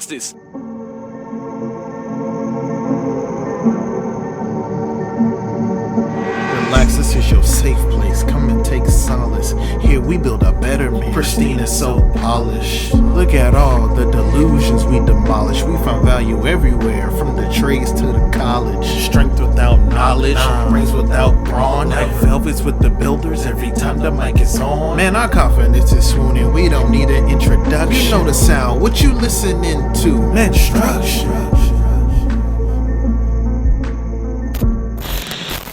justice. Relax, this is your safe place. Come and take solace. Here we build a better man. Pristine and so polished. Look at all the delusions we demolish. We found value everywhere, from the trades to the college. Strength without knowledge, brains without brawn. Like velvets with the builders every time the mic is on. Man, our confidence is swooning. We don't need an introduction. You know the sound. What you listening to? Menstruction.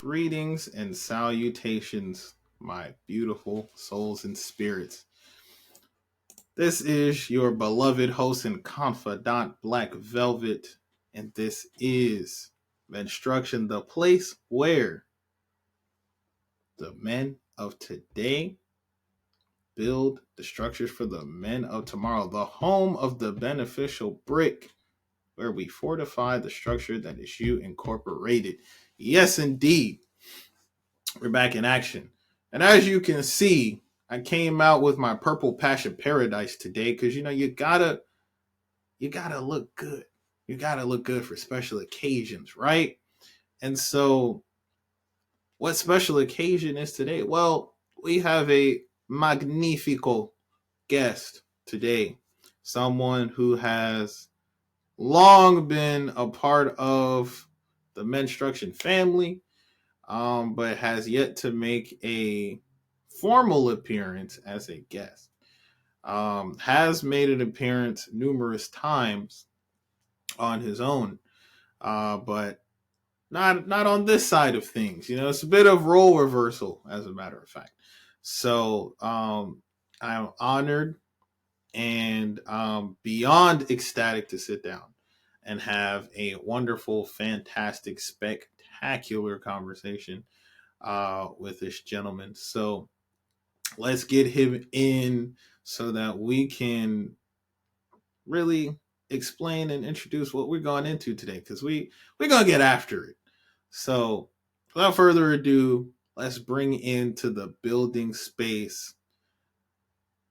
Greetings and salutations, my beautiful souls and spirits. This is your beloved host and confidant, Black Velvet, and this is Menstruction, the place where the men of today build the structures for the men of tomorrow, the home of the beneficial brick, where we fortify the structure that is you incorporated. Yes, indeed. We're back in action. And as you can see, I came out with my purple passion paradise today because you gotta look good. You gotta look good for special occasions, right? And so what special occasion is today? Well, we have a magnifico guest today. Someone who has long been a part of the Menstruction family, but has yet to make a formal appearance as a guest. Has made an appearance numerous times on his own, but not on this side of things. It's a bit of role reversal, as a matter of fact. So I'm honored and beyond ecstatic to sit down and have a wonderful, fantastic, spectacular conversation with this gentleman. So let's get him in so that we can really explain and introduce what we're going into today, because we're going to get after it. So without further ado, let's bring into the building space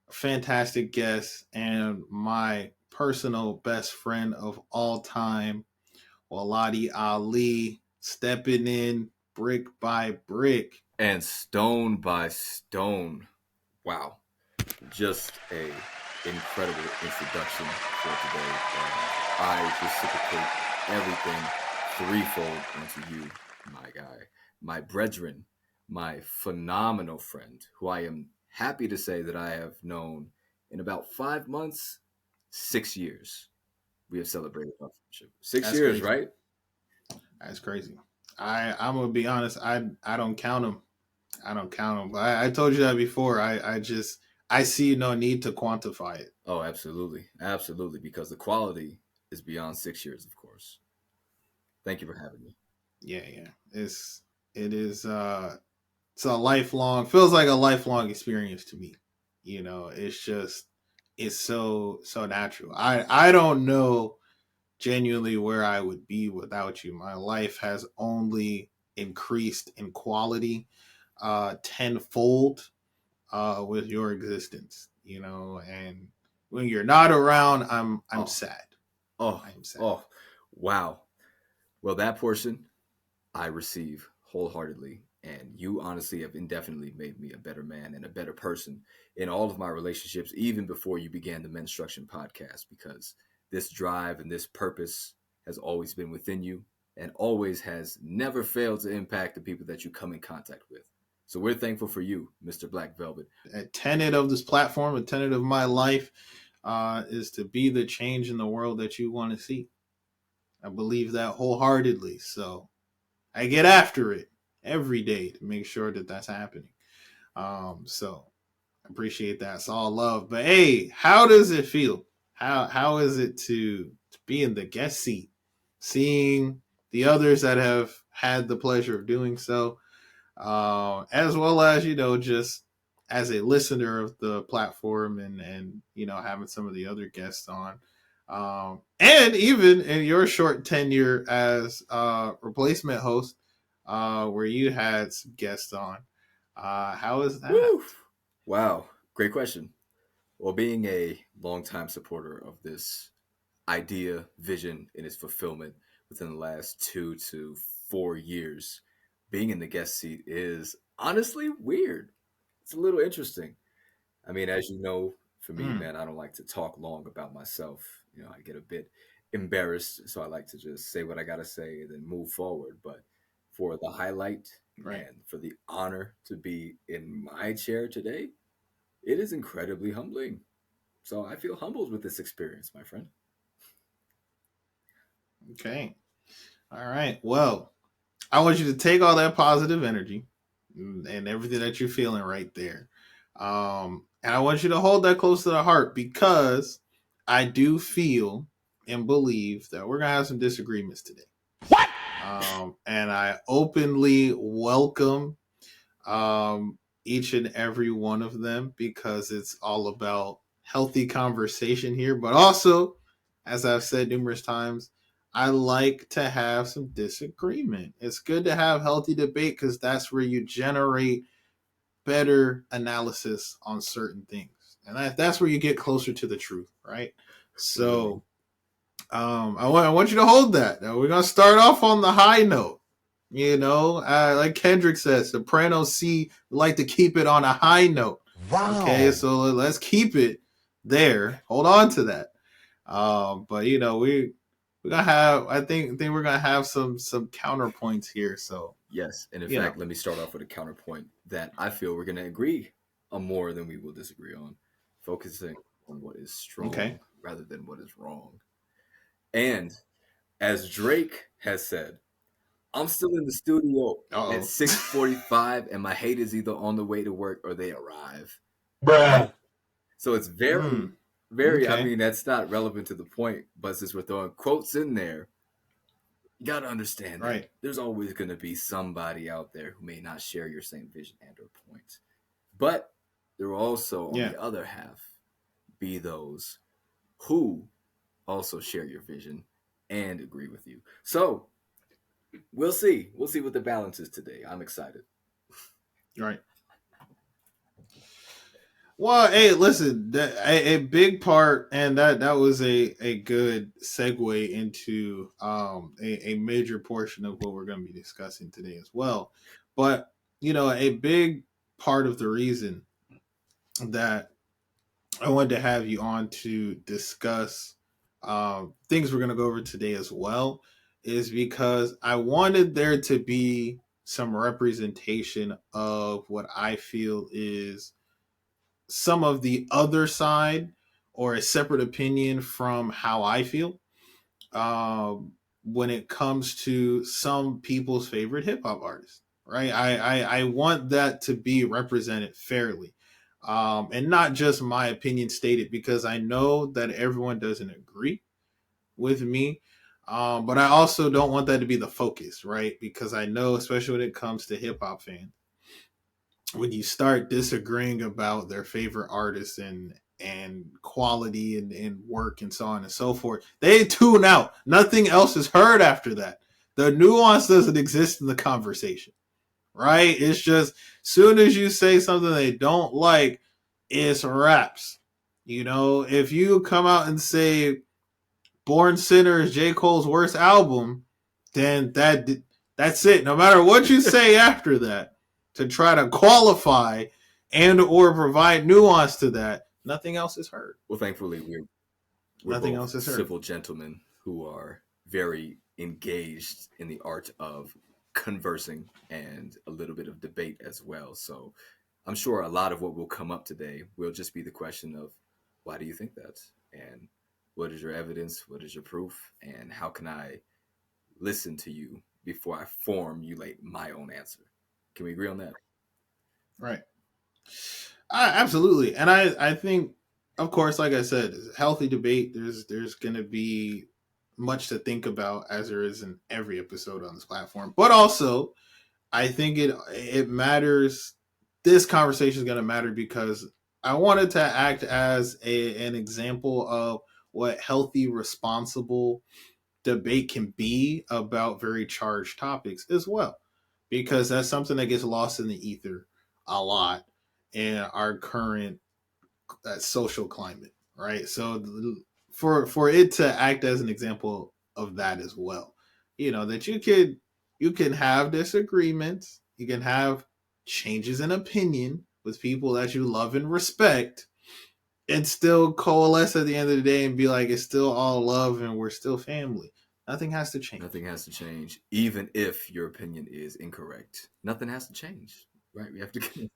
a fantastic guest and my personal best friend of all time, Waladi Ali, stepping in brick by brick. And stone by stone. Wow. Just a incredible introduction for today. I reciprocate everything threefold into you, my guy, my brethren, my phenomenal friend, who I am happy to say that I have known in about 5 months, 6 years. We have celebrated our friendship. 6 That's years, crazy. right? That's crazy. I'm gonna be honest. I don't count them. I don't count them. I told you that before. I see no need to quantify it. Oh, absolutely. Absolutely. Because the quality is beyond 6 years, of course. Thank you for having me. Yeah. It is it's a lifelong, feels like a lifelong experience to me. It's so natural. I don't know genuinely where I would be without you. My life has only increased in quality tenfold with your existence, and when you're not around, I'm sad. I'm sad. Oh, wow. Well, that portion I receive wholeheartedly. And you honestly have indefinitely made me a better man and a better person in all of my relationships, even before you began the Menstruction podcast, because this drive and this purpose has always been within you and always has never failed to impact the people that you come in contact with. So we're thankful for you, Mr. Black Velvet. A tenet of this platform, a tenet of my life, is to be the change in the world that you want to see. I believe that wholeheartedly. So I get after it every day to make sure that that's happening. So I appreciate that. It's all love. But hey, how does it feel? How is it to be in the guest seat, seeing the others that have had the pleasure of doing so, as well as just as a listener of the platform, and having some of the other guests on, and even in your short tenure as replacement host, where you had some guests on. How is that? Woo! Wow. Great question. Well, being a longtime supporter of this idea, vision, and its fulfillment within the last 2 to 4 years. Being in the guest seat is honestly weird. It's a little interesting. I mean, as you know, for me, Mm, man, I don't like to talk long about myself. I get a bit embarrassed, so I like to just say what I gotta say and then move forward. But for the highlight right. and for the honor to be in my chair today, it is incredibly humbling. So I feel humbled with this experience, my friend. Okay. All right. Well, I want you to take all that positive energy and everything that you're feeling right there. And I want you to hold that close to the heart because I do feel and believe that we're going to have some disagreements today. And I openly welcome each and every one of them because it's all about healthy conversation here. But also, as I've said numerous times, I like to have some disagreement. It's good to have healthy debate because that's where you generate better analysis on certain things. And that's where you get closer to the truth, right? Clearly. So I want you to hold that. Now, we're going to start off on the high note. Like Kendrick says, Soprano C like to keep it on a high note. Okay, Wow. so let's keep it there. Hold on to that. But we're gonna have. I think we're gonna have some counterpoints here. So Yes. And in you know, fact, let me start off with a counterpoint that I feel we're going to agree on more than we will disagree on, focusing on what is okay. strong rather than what is wrong. And as Drake has said, I'm still in the studio at Uh oh. 6:45 and my hate is either on the way to work or they arrive. Bruh. So it's very, Mm, very, I okay. mean, that's not relevant to the point, but since we're throwing quotes in there, you got to understand that Right. there's always going to be somebody out there who may not share your same vision and or points. But there will also, on Yeah. the other half, be those who also share your vision and agree with you. So we'll see. We'll see what the balance is today. I'm excited. Right. Well, hey, listen, a big part, and that was a good segue into a major portion of what we're going to be discussing today as well. But a big part of the reason that I wanted to have you on to discuss things we're going to go over today as well is because I wanted there to be some representation of what I feel is some of the other side or a separate opinion from how I feel when it comes to some people's favorite hip hop artists. Right, I want that to be represented fairly, and not just my opinion stated because I know that everyone doesn't agree with me. But I also don't want that to be the focus, right? Because I know, especially when it comes to hip hop fans, when you start disagreeing about their favorite artists and quality and work and so on and so forth, they tune out. Nothing else is heard after that. The nuance doesn't exist in the conversation, right? It's just soon as you say something they don't like, it's raps. If you come out and say Born Sinner is J. Cole's worst album, then that's it. No matter what you say after that, to try to qualify and or provide nuance to that, nothing else is heard. Well, thankfully, we're Nothing both else is heard. civil gentlemen who are very engaged in the art of conversing and a little bit of debate as well. So I'm sure a lot of what will come up today will just be the question of why do you think that? And what is your evidence? What is your proof? And how can I listen to you before I formulate my own answer? Can we agree on that? Right. Absolutely. And I think, of course, like I said, healthy debate. There's going to be much to think about as there is in every episode on this platform. But also, I think it matters. This conversation is going to matter because I wanted to act as an example of what healthy, responsible debate can be about very charged topics as well, because that's something that gets lost in the ether a lot in our current social climate, right? So for it to act as an example of that as well. That you can have disagreements, you can have changes in opinion with people that you love and respect, and still coalesce at the end of the day and be like, it's still all love and we're still family. Nothing has to change. Nothing has to change, even if your opinion is incorrect. Nothing has to change, right? We have to.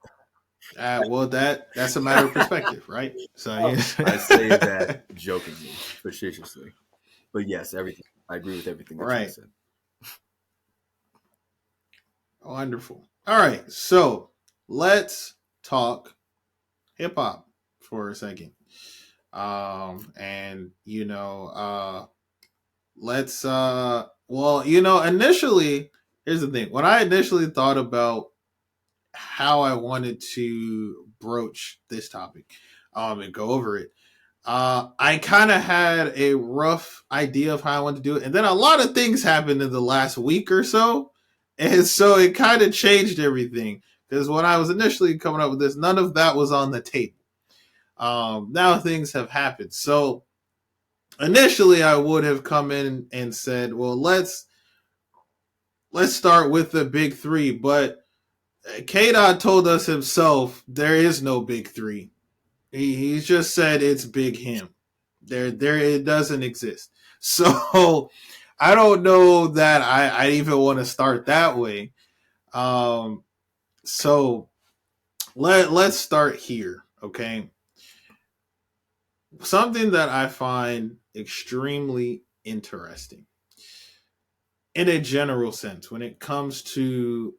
Well, that's a matter of perspective, right? So I say that jokingly, facetiously, but yes, everything. I agree with everything that you right. just said. Wonderful. All right, so let's talk hip hop for a second. And let's well, initially, here's the thing. When I initially thought about how I wanted to broach this topic, and go over it, I kind of had a rough idea of how I wanted to do it, and then a lot of things happened in the last week or so, and so it kind of changed everything. Because when I was initially coming up with this, none of that was on the table. Now things have happened. So initially, I would have come in and said, "Well, let's start with the big three." But K Dot told us himself there is no big three. He's just said it's big him. There it doesn't exist. So I don't know that I even want to start that way. So let's start here, okay? Something that I find extremely interesting in a general sense when it comes to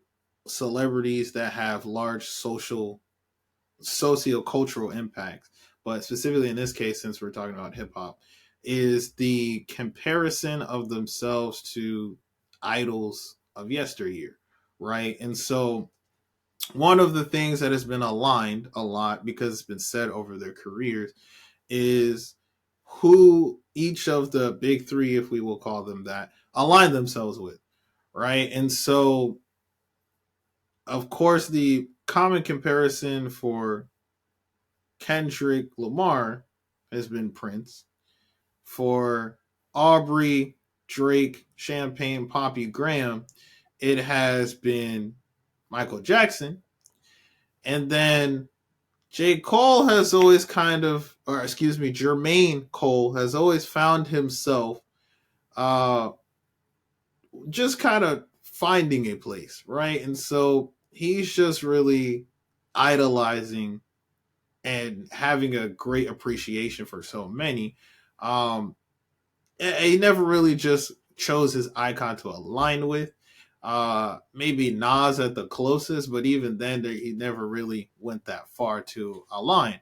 celebrities that have large socio-cultural impacts, but specifically in this case, since we're talking about hip hop, is the comparison of themselves to idols of yesteryear, right? And so one of the things that has been aligned a lot because it's been said over their careers is who each of the big three, if we will call them that, align themselves with, right? And so, of course, the common comparison for Kendrick Lamar has been Prince. For Aubrey, Drake, Champagne, Poppy, Graham, it has been Michael Jackson. And then J. Cole has always Jermaine Cole has always found himself uh, just kind of finding a place, right? And so he's just really idolizing and having a great appreciation for so many. Um, he never really just chose his icon to align with. Maybe Nas at the closest, but even then, he never really went that far to align.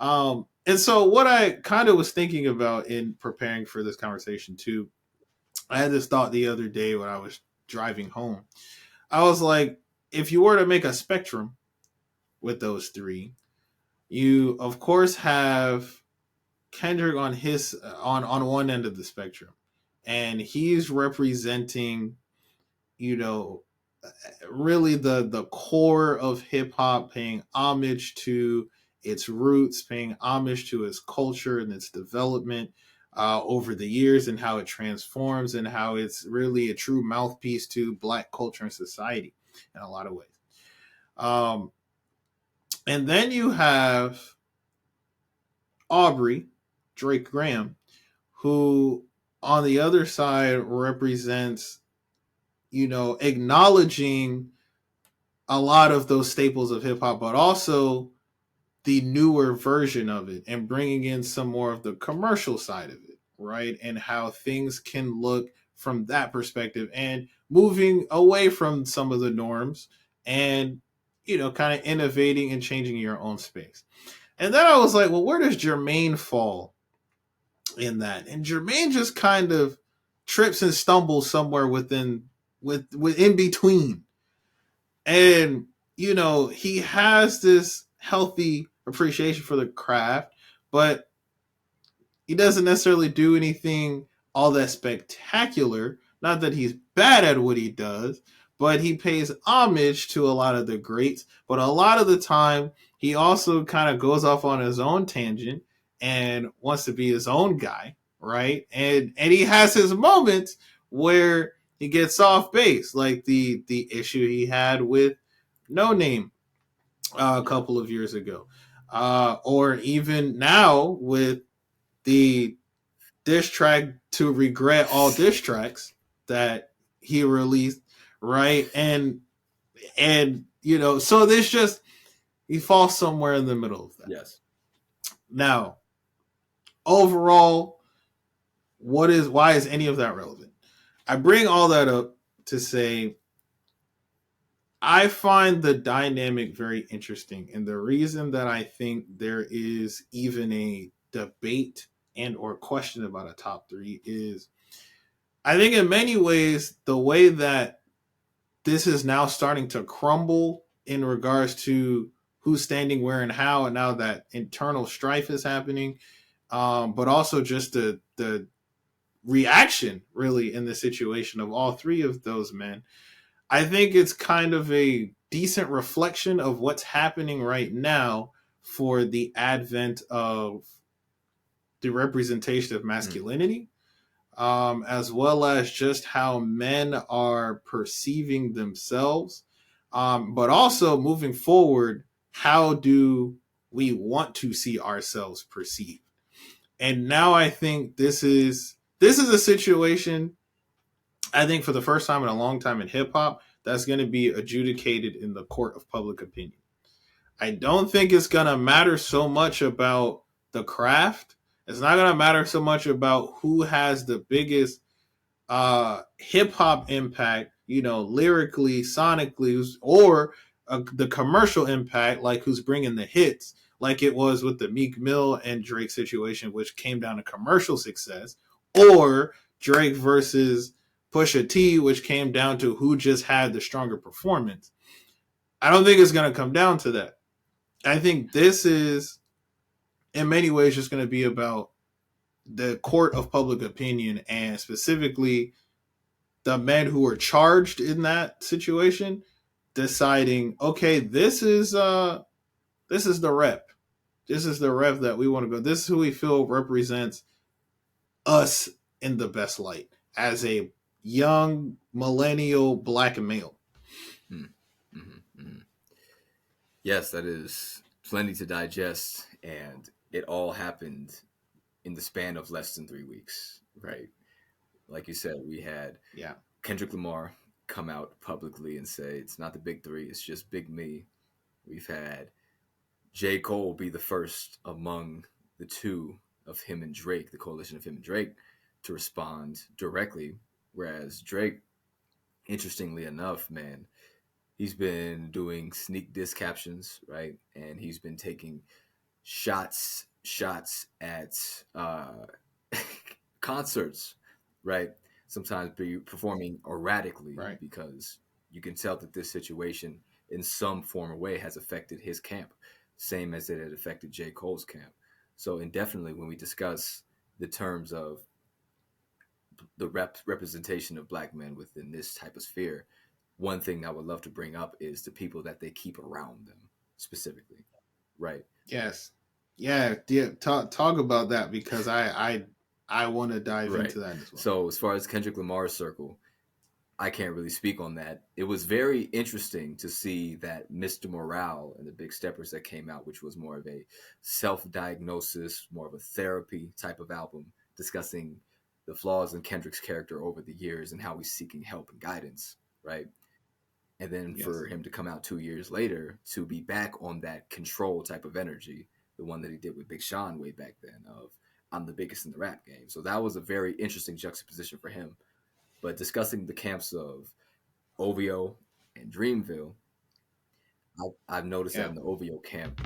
And so, what I kind of was thinking about in preparing for this conversation too, I had this thought the other day when I was driving home. I was like, if you were to make a spectrum with those three, you of course have Kendrick on his on one end of the spectrum, and he's representing, you know, really the core of hip hop, paying homage to its roots, paying homage to its culture and its development over the years, and how it transforms, and how it's really a true mouthpiece to Black culture and society in a lot of ways. Um, and then you have Aubrey, Drake Graham, who on the other side represents, acknowledging a lot of those staples of hip hop, but also the newer version of it and bringing in some more of the commercial side of it, right? And how things can look from that perspective and moving away from some of the norms and, kind of innovating and changing your own space. And then I was like, well, where does Jermaine fall in that? And Jermaine just kind of trips and stumbles somewhere with in between. And he has this healthy appreciation for the craft, but he doesn't necessarily do anything all that spectacular. Not that he's bad at what he does, but he pays homage to a lot of the greats. But a lot of the time, he also kind of goes off on his own tangent and wants to be his own guy, right? And he has his moments where he gets off base, like the issue he had with No Name a Yeah. couple of years ago, or even now with the diss track to regret all diss tracks that he released, right? And so there's just he falls somewhere in the middle of that. Yes. Now, overall, why is any of that relevant? I bring all that up to say I find the dynamic very interesting, and the reason that I think there is even a debate and or question about a top three is I think in many ways the way that this is now starting to crumble in regards to who's standing where and how, and now that internal strife is happening, but also just the reaction really in the situation of all three of those men. I think it's kind of a decent reflection of what's happening right now for the advent of the representation of Mm. masculinity, as well as just how men are perceiving themselves. But also moving forward, how do we want to see ourselves perceived? And now I think this is a situation I think for the first time in a long time in hip hop that's going to be adjudicated in the court of public opinion. I don't think it's going to matter so much about the craft. It's not going to matter so much about who has the biggest hip hop impact, lyrically, sonically, or the commercial impact, like who's bringing the hits, like it was with the Meek Mill and Drake situation, which came down to commercial success, or Drake versus Pusha T, which came down to who just had the stronger performance. I don't think it's going to come down to that. I think this is, in many ways, just going to be about the court of public opinion and specifically the men who were charged in that situation deciding, okay, this is the rep. This is the rep that we want to go. This is who we feel represents us in the best light as a young millennial black male. Mm. Mm-hmm. Mm-hmm. Yes, that is plenty to digest, and it all happened in the span of less than 3 weeks, right? Like you said, we had Yeah. Kendrick Lamar come out publicly and say it's not the big three, it's just Big Me. We've had J. Cole be the first among the two of him and Drake, the coalition of him and Drake, to respond directly. Whereas Drake, interestingly enough, man, he's been doing sneak diss captions, right? And he's been taking shots at concerts, right? Sometimes be performing erratically Right. because you can tell that this situation in some form or way has affected his camp, same as it had affected J. Cole's camp. So indefinitely when we discuss the terms of the representation of black men within this type of sphere, one thing I would love to bring up is the people that they keep around them specifically, right? Yes. Yeah. Yeah. Talk about that because I want to dive Right. into that as well. So as far as Kendrick Lamar's circle, I can't really speak on that. It was very interesting to see that Mr. Morale and the Big Steppers that came out, which was more of a self-diagnosis, more of a therapy type of album, discussing the flaws in Kendrick's character over the years and how he's seeking help and guidance, right? And then Yes. for him to come out 2 years later to be back on that control type of energy, the one that he did with Big Sean way back then of I'm the biggest in the rap game. So that was a very interesting juxtaposition for him. But discussing the camps of OVO and Dreamville, I've noticed that Yeah. in the OVO camp,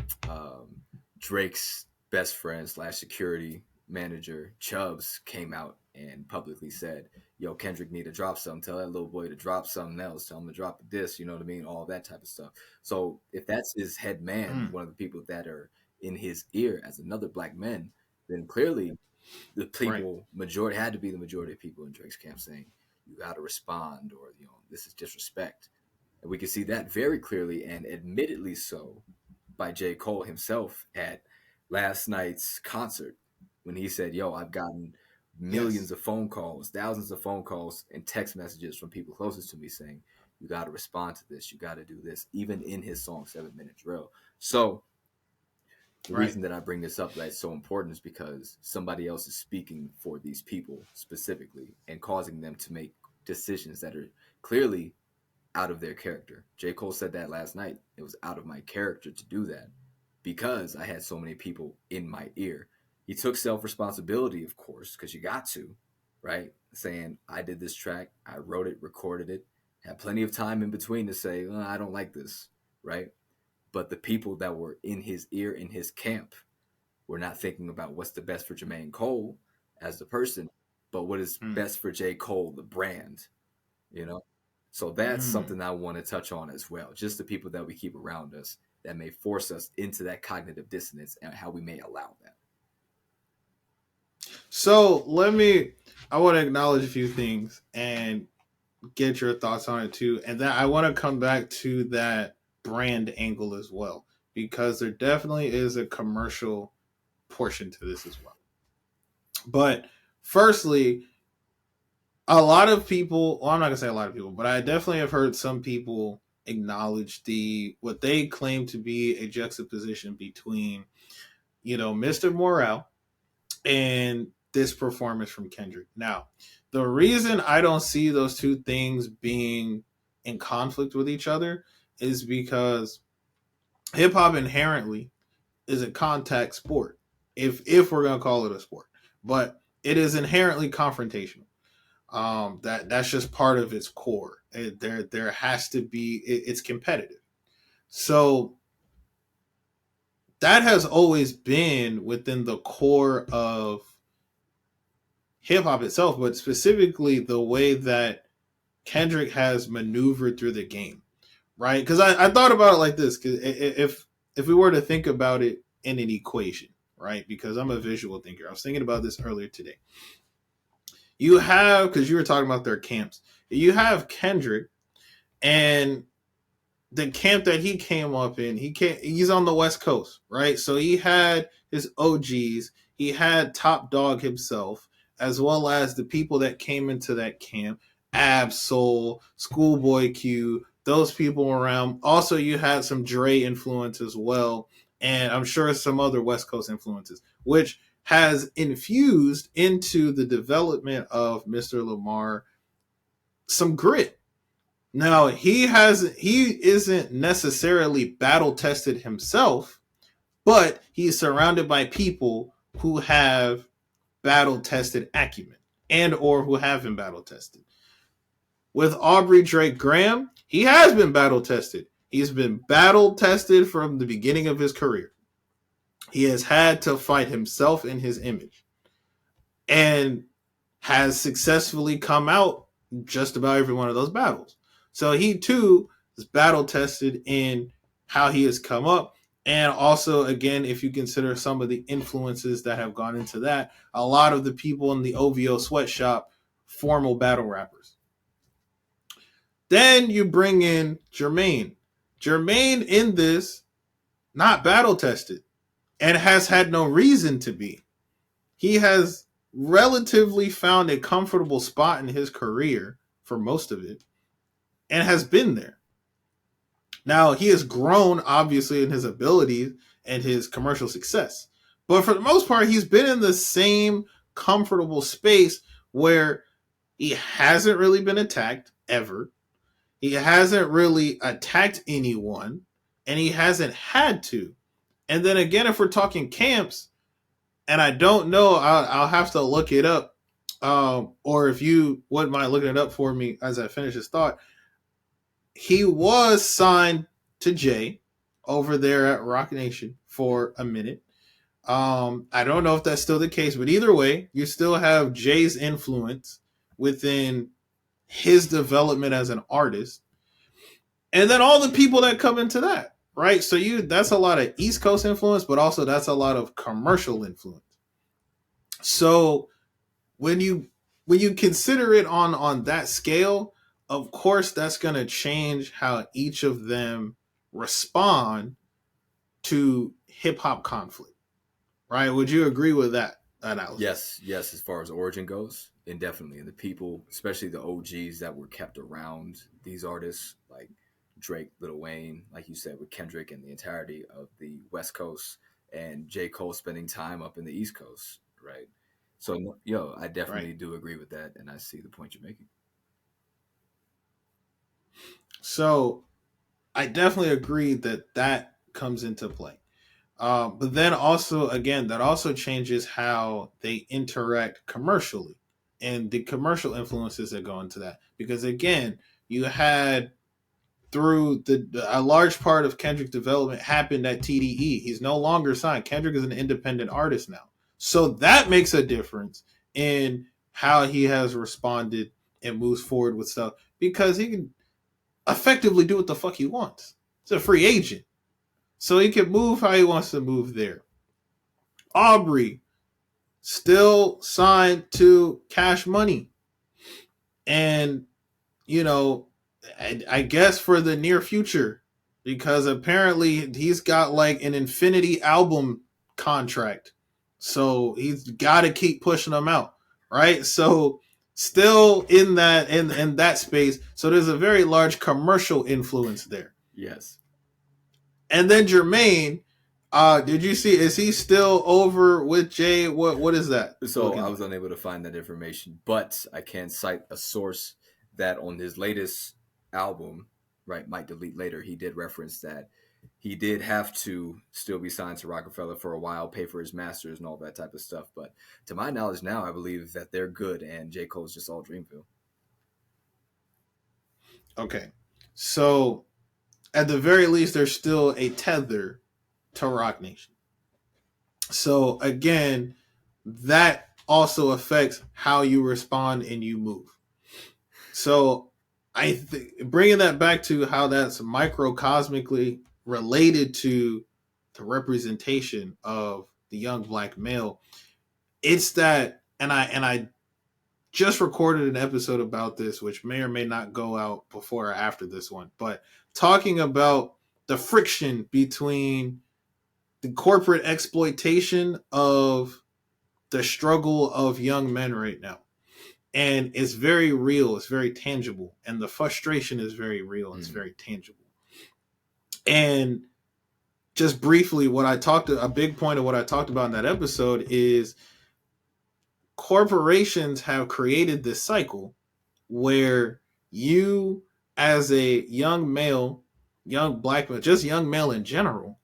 Drake's best friend slash security manager Chubbs came out and publicly said, "Yo, Kendrick need to drop something. Tell that little boy to drop something else. Tell him to drop this. You know what I mean? All that type of stuff." So if that's his head man, Mm. one of the people that are in his ear as another black man, then clearly the Right. people majority had to be the majority of people in Drake's camp saying you got to respond or this is disrespect, and we can see that very clearly and admittedly so by J. Cole himself at last night's concert when he said, "Yo, I've gotten Yes. millions of phone calls, thousands of phone calls, and text messages from people closest to me saying, you got to respond to this, you got to do this," even in his song 7 Minute Drill. So the Right. reason that I bring this up that's so important is because somebody else is speaking for these people specifically and causing them to make decisions that are clearly out of their character. J. Cole said that last night. It was out of my character to do that because I had so many people in my ear. He took self responsibility, of course, because you got to, right? Saying, I did this track, I wrote it, recorded it, had plenty of time in between to say, I don't like this, right? But the people that were in his ear, in his camp, were not thinking about what's the best for Jermaine Cole as the person, but what is Mm. best for J. Cole, the brand, you know? So that's Mm. something I want to touch on as well. Just the people that we keep around us that may force us into that cognitive dissonance and how we may allow that. So I want to acknowledge a few things and get your thoughts on it too. And then I want to come back to that brand angle as well, because there definitely is a commercial portion to this as well. But firstly, a lot of people, well, I'm not going to say a lot of people, but I definitely have heard some people acknowledge what they claim to be a juxtaposition between, Mr. Morale and this performance from Kendrick. Now, the reason I don't see those two things being in conflict with each other is because hip hop inherently is a contact sport, if we're gonna call it a sport, but it is inherently confrontational. That's just part of its core. There has to be. It's competitive. So that has always been within the core of hip hop itself, but specifically the way that Kendrick has maneuvered through the game, right? Because I thought about it like this: because if we were to think about it in an equation, right? Because I'm a visual thinker. I was thinking about this earlier today. You have, because you were talking about their camps, you have Kendrick and the camp that he came up in. He's on the West Coast, right? So he had his OGs, he had Top Dog himself, as well as the people that came into that camp, Ab Soul, Schoolboy Q, those people around. Also, you had some Dre influence as well, and I'm sure some other West Coast influences, which has infused into the development of Mr. Lamar some grit. Now, he isn't necessarily battle tested himself, but he's surrounded by people who have battle tested acumen and or who have been battle tested. With Aubrey Drake Graham, he has been battle tested. He's been battle tested from the beginning of his career. He has had to fight himself in his image and has successfully come out just about every one of those battles. So he too is battle tested in how he has come up. And also, again, if you consider some of the influences that have gone into that, a lot of the people in the OVO sweatshop, formal battle rappers. Then you bring in Jermaine. Jermaine in this, not battle tested, and has had no reason to be. He has relatively found a comfortable spot in his career for most of it and has been there. Now, he has grown, obviously, in his abilities and his commercial success. But for the most part, he's been in the same comfortable space where he hasn't really been attacked ever. He hasn't really attacked anyone, and he hasn't had to. And then again, if we're talking camps, and I don't know, I'll have to look it up. Or if you wouldn't mind looking it up for me as I finish this thought, he was signed to Jay over there at Rock Nation for a minute. I don't know if that's still the case, but either way, you still have Jay's influence within his development as an artist, and then all the people that come into that, right? So that's a lot of East Coast influence, but also that's a lot of commercial influence. So when you consider it on that scale, of course that's going to change how each of them respond to hip hop conflict. right? Would you agree with that analysis? Yes. As far as origin goes, indefinitely, and the people, especially the OGs that were kept around these artists, like Drake, Lil Wayne, like you said, with Kendrick and the entirety of the West Coast, and J. Cole spending time up in the East Coast, right? So, yo, I Right. definitely do agree with that, and I see the point you're making. So I definitely agree that that comes into play. But then also, again, that also changes how they interact commercially and the commercial influences that go into that. Because again, you had through a large part of Kendrick development happened at TDE. He's no longer signed. Kendrick is an independent artist now. So that makes a difference in how he has responded and moves forward with stuff because he can effectively do what the fuck he wants. He's a free agent. So he can move how he wants to move there. Aubrey still signed to Cash Money. And, you know, I guess for the near future, because apparently he's got like an infinity album contract. So he's got to keep pushing them out, right? So still in that space. So there's a very large commercial influence there. Yes. And then Jermaine, did you see? Is he still over with Jay? What is that So looking I like? was unable to find that information, but I can cite a source that on his latest album, right, Might Delete Later, he did reference that he did have to still be signed to Rockefeller for a while, pay for his masters and all that type of stuff. But to my knowledge now, I believe that they're good and J. Cole's just all Dreamville. Okay, so at the very least, there's still a tether to Rock Nation. So again, that also affects how you respond and you move. So bringing that back to how that's microcosmically related to the representation of the young black male. It's that, and I just recorded an episode about this, which may or may not go out before or after this one, but talking about the friction between the corporate exploitation of the struggle of young men right now. And it's very real, it's very tangible, and the frustration is very real, it's very tangible. And just briefly, a big point of what I talked about in that episode is corporations have created this cycle where you, as a young male, young black male, just young male in general,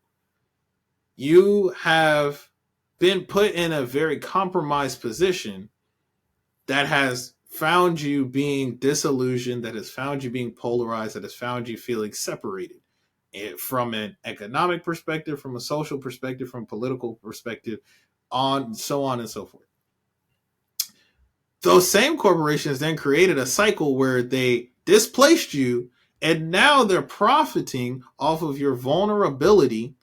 you have been put in a very compromised position that has found you being disillusioned, that has found you being polarized, that has found you feeling separated from an economic perspective, from a social perspective, from a political perspective, on and so forth. Those same corporations then created a cycle where they displaced you and now they're profiting off of your vulnerability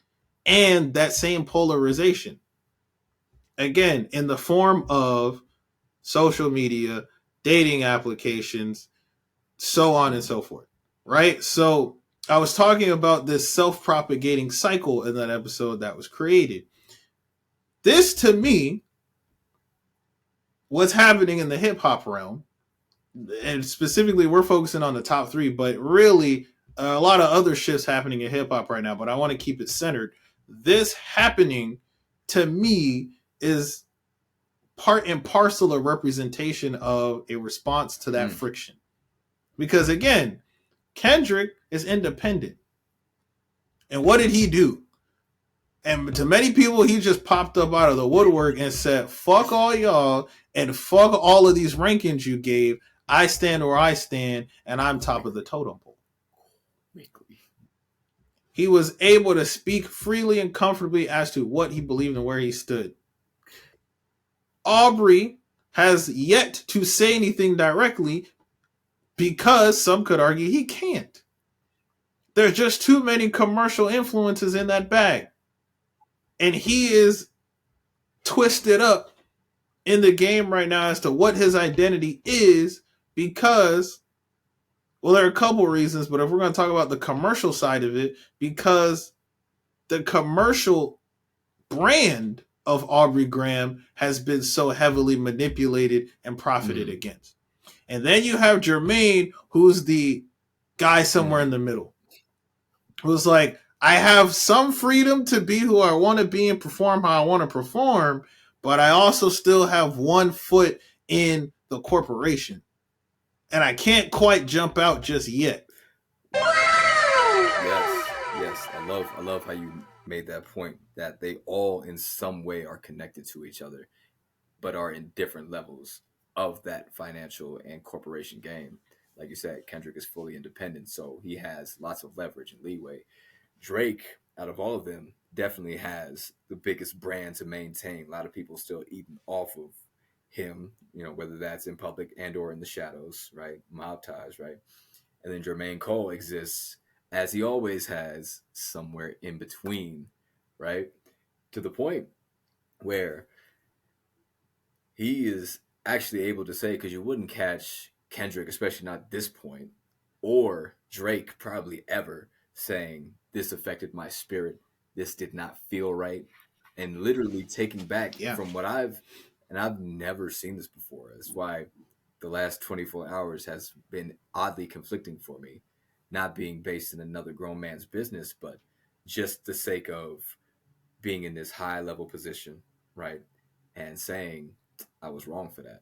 and that same polarization. Again, in the form of social media, dating applications, so on and so forth. Right? So I was talking about this self propagating cycle in that episode that was created. This to me, what's happening in the hip hop realm, and specifically we're focusing on the top three, but really a lot of other shifts happening in hip hop right now, but I want to keep it centered. This happening to me is part and parcel a representation of a response to that friction. Because again, Kendrick is independent. And what did he do? And to many people, he just popped up out of the woodwork and said, fuck all y'all and fuck all of these rankings you gave. I stand where I stand and I'm top of the totem pole. He was able to speak freely and comfortably as to what he believed and where he stood. Aubrey has yet to say anything directly because some could argue he can't. There's just too many commercial influences in that bag. And he is twisted up in the game right now as to what his identity is because, well, there are a couple reasons, but if we're going to talk about the commercial side of it, because the commercial brand of Aubrey Graham has been so heavily manipulated and profited Mm-hmm. against. And then you have Jermaine, who's the guy somewhere Mm-hmm. in the middle, who's like, I have some freedom to be who I want to be and perform how I want to perform, but I also still have one foot in the corporation. And I can't quite jump out just yet. Yes, yes. I love how you made that point that they all in some way are connected to each other, but are in different levels of that financial and corporation game. Like you said, Kendrick is fully independent, so he has lots of leverage and leeway. Drake, out of all of them, definitely has the biggest brand to maintain. A lot of people still eating off of him, whether that's in public and or in the shadows, right? Mob ties, right? And then Jermaine Cole exists as he always has, somewhere in between, right? To the point where he is actually able to say, because you wouldn't catch Kendrick, especially not at this point, or Drake probably ever saying, this affected my spirit, this did not feel right, and literally taking back Yeah. from and I've never seen this before. That's why the last 24 hours has been oddly conflicting for me, not being based in another grown man's business, but just the sake of being in this high level position, right? And saying, I was wrong for that,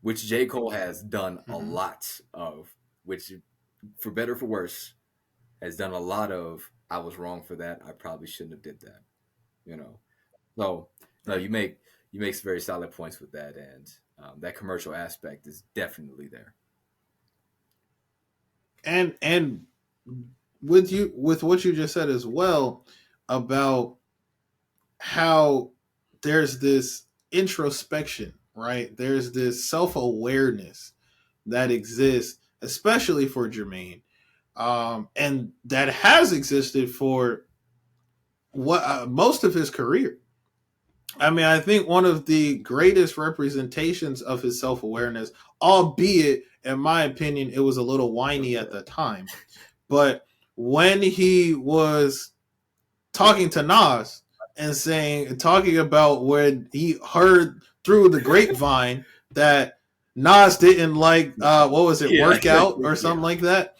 which J. Cole has done a Mm-hmm. lot of, which, for better or for worse, has done a lot of, I was wrong for that. I probably shouldn't have did that, you know? So, no, Right. you make some very solid points with that. And that commercial aspect is definitely there. And with what you just said as well about how there's this introspection, right? There's this self-awareness that exists, especially for Jermaine, and that has existed for what most of his career. I mean, I think one of the greatest representations of his self-awareness, albeit in my opinion it was a little whiny at the time, but when he was talking to Nas and talking about when he heard through the grapevine that Nas didn't like what was it, Yeah, workout or yeah. something like that.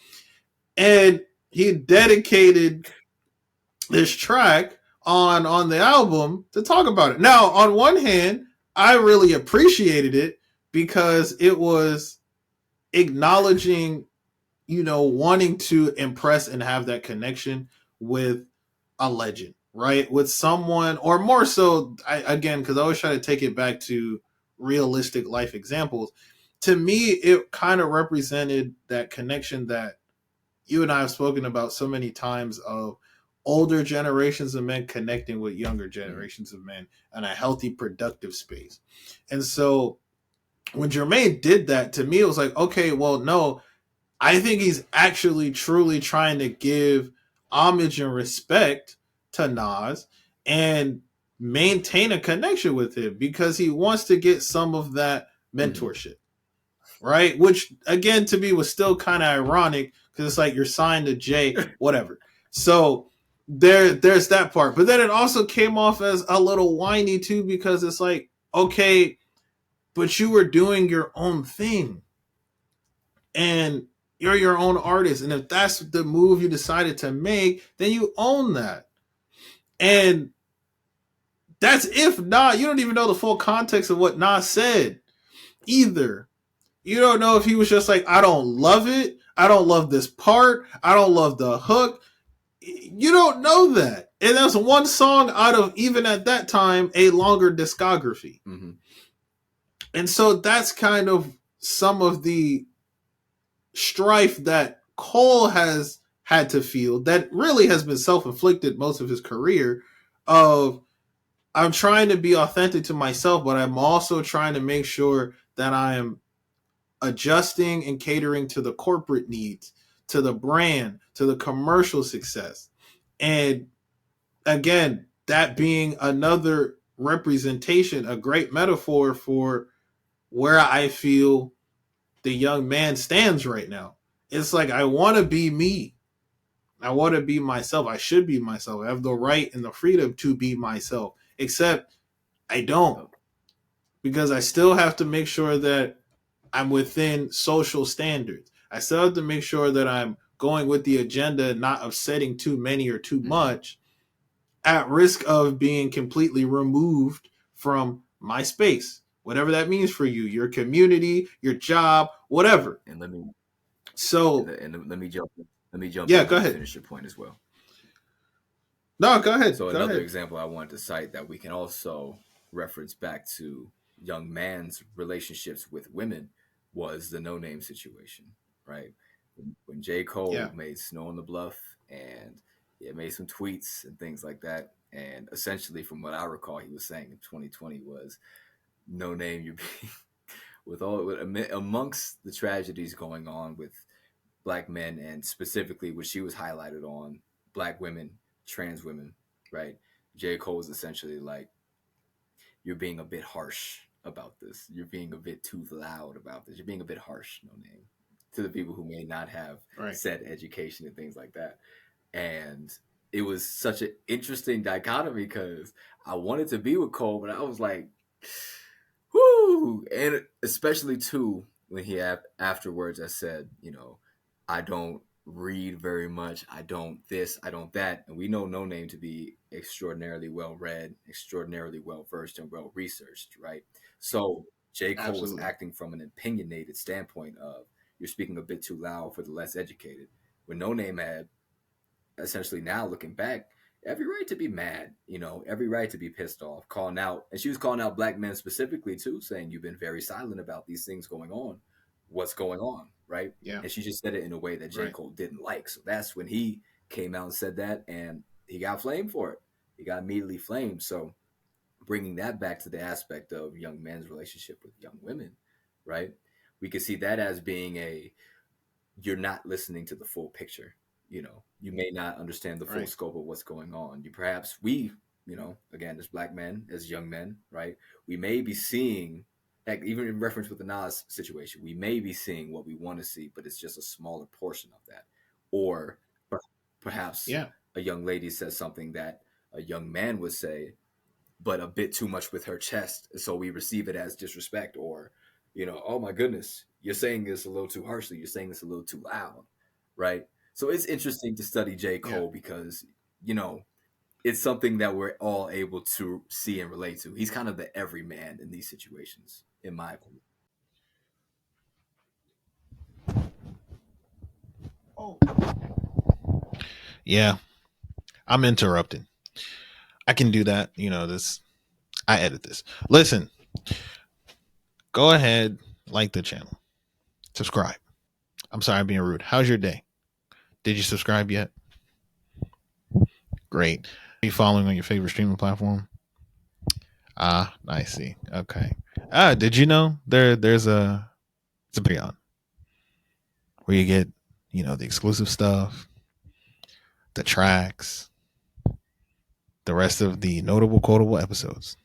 And he dedicated this track on the album to talk about it. Now, on one hand, I really appreciated it because it was acknowledging, wanting to impress and have that connection with a legend, right? With someone, or more so, again, because I always try to take it back to realistic life examples. To me, it kind of represented that connection that you and I have spoken about so many times of older generations of men connecting with younger Mhm. generations of men in a healthy, productive space. And so when Jermaine did that, to me, it was like, okay, well, no, I think he's actually truly trying to give homage and respect to Nas and maintain a connection with him because he wants to get some of that Mhm. mentorship, right? Which again to me was still kind of ironic because it's like you're signed to Jay, whatever. So there's that part, but then it also came off as a little whiny too because it's like, okay, but you were doing your own thing and you're your own artist. And if that's the move you decided to make, then you own that. And that's if not, you don't even know the full context of what Nas said either. You don't know if he was just like, I don't love it. I don't love this part. I don't love the hook. You don't know that. And that's one song out of, even at that time, a longer discography. Mhm. And so that's kind of some of the strife that Cole has had to feel that really has been self-inflicted most of his career of I'm trying to be authentic to myself, but I'm also trying to make sure that I am adjusting and catering to the corporate needs, to the brand, to the commercial success. And again, that being another representation, a great metaphor for where I feel the young man stands right now. It's like I want to be me. I want to be myself. I should be myself. I have the right and the freedom to be myself. Except I don't, Okay. because I still have to make sure that I'm within social standards. I still have to make sure that I'm going with the agenda, not upsetting too many or too Mm-hmm. much, at risk of being completely removed from my space, whatever that means for you, your community, your job, whatever. And let me So, let me jump yeah, in go and ahead. finish your point as well. No, go ahead. So Go another ahead. example I wanted to cite that we can also reference back to young man's relationships with women was the No Name situation, right? When J. Cole Yeah, made Snow on the Bluff and he made some tweets and things like that. And essentially, from what I recall, he was saying in 2020 was no name you be with amongst the tragedies going on with black men and specifically what she was highlighted on black women, trans women, right? J. Cole was essentially like, you're being a bit harsh about this. You're being a bit too loud about this. You're being a bit harsh, no name, to the people who may not have right. said education and things like that. And it was such an interesting dichotomy because I wanted to be with Cole, but I was like, whoo! And especially too when he afterwards, I said, I don't read very much. I don't this. I don't that. And we know No Name to be extraordinarily well read, extraordinarily well versed, and well researched, right? So J. Cole was Absolutely. acting from an opinionated standpoint of you're speaking a bit too loud for the less educated. When No Name had essentially now looking back, every right to be mad, every right to be pissed off, calling out. And she was calling out black men specifically too, saying, you've been very silent about these things going on. What's going on? Right. Yeah, And she just said it in a way that J. right. Cole didn't like. So that's when he came out and said that, and he got flamed for it. He got immediately flamed. So bringing that back to the aspect of young men's relationship with young women, right? We could see that as being you're not listening to the full picture. You may not understand the full Right. scope of what's going on. We, again, as black men, as young men, right? We may be seeing, heck, even in reference with the Nas situation, we may be seeing what we want to see, but it's just a smaller portion of that. Or perhaps Yeah. a young lady says something that a young man would say, but a bit too much with her chest. So we receive it as disrespect or, oh my goodness, you're saying this a little too harshly. You're saying this a little too loud. Right. So it's interesting to study J. Yeah. Cole because, you know, it's something that we're all able to see and relate to. He's kind of the everyman in these situations, in my opinion. Oh. Yeah, I'm interrupting. I can do that. This, I edit this. Listen, go ahead, like the channel, subscribe. I'm sorry I'm being rude. How's your day? Did you subscribe yet? Great. Are you following on your favorite streaming platform? Ah, I see. Okay. Did you know there's it's a Patreon where you get, the exclusive stuff, the tracks, the rest of the notable quotable episodes.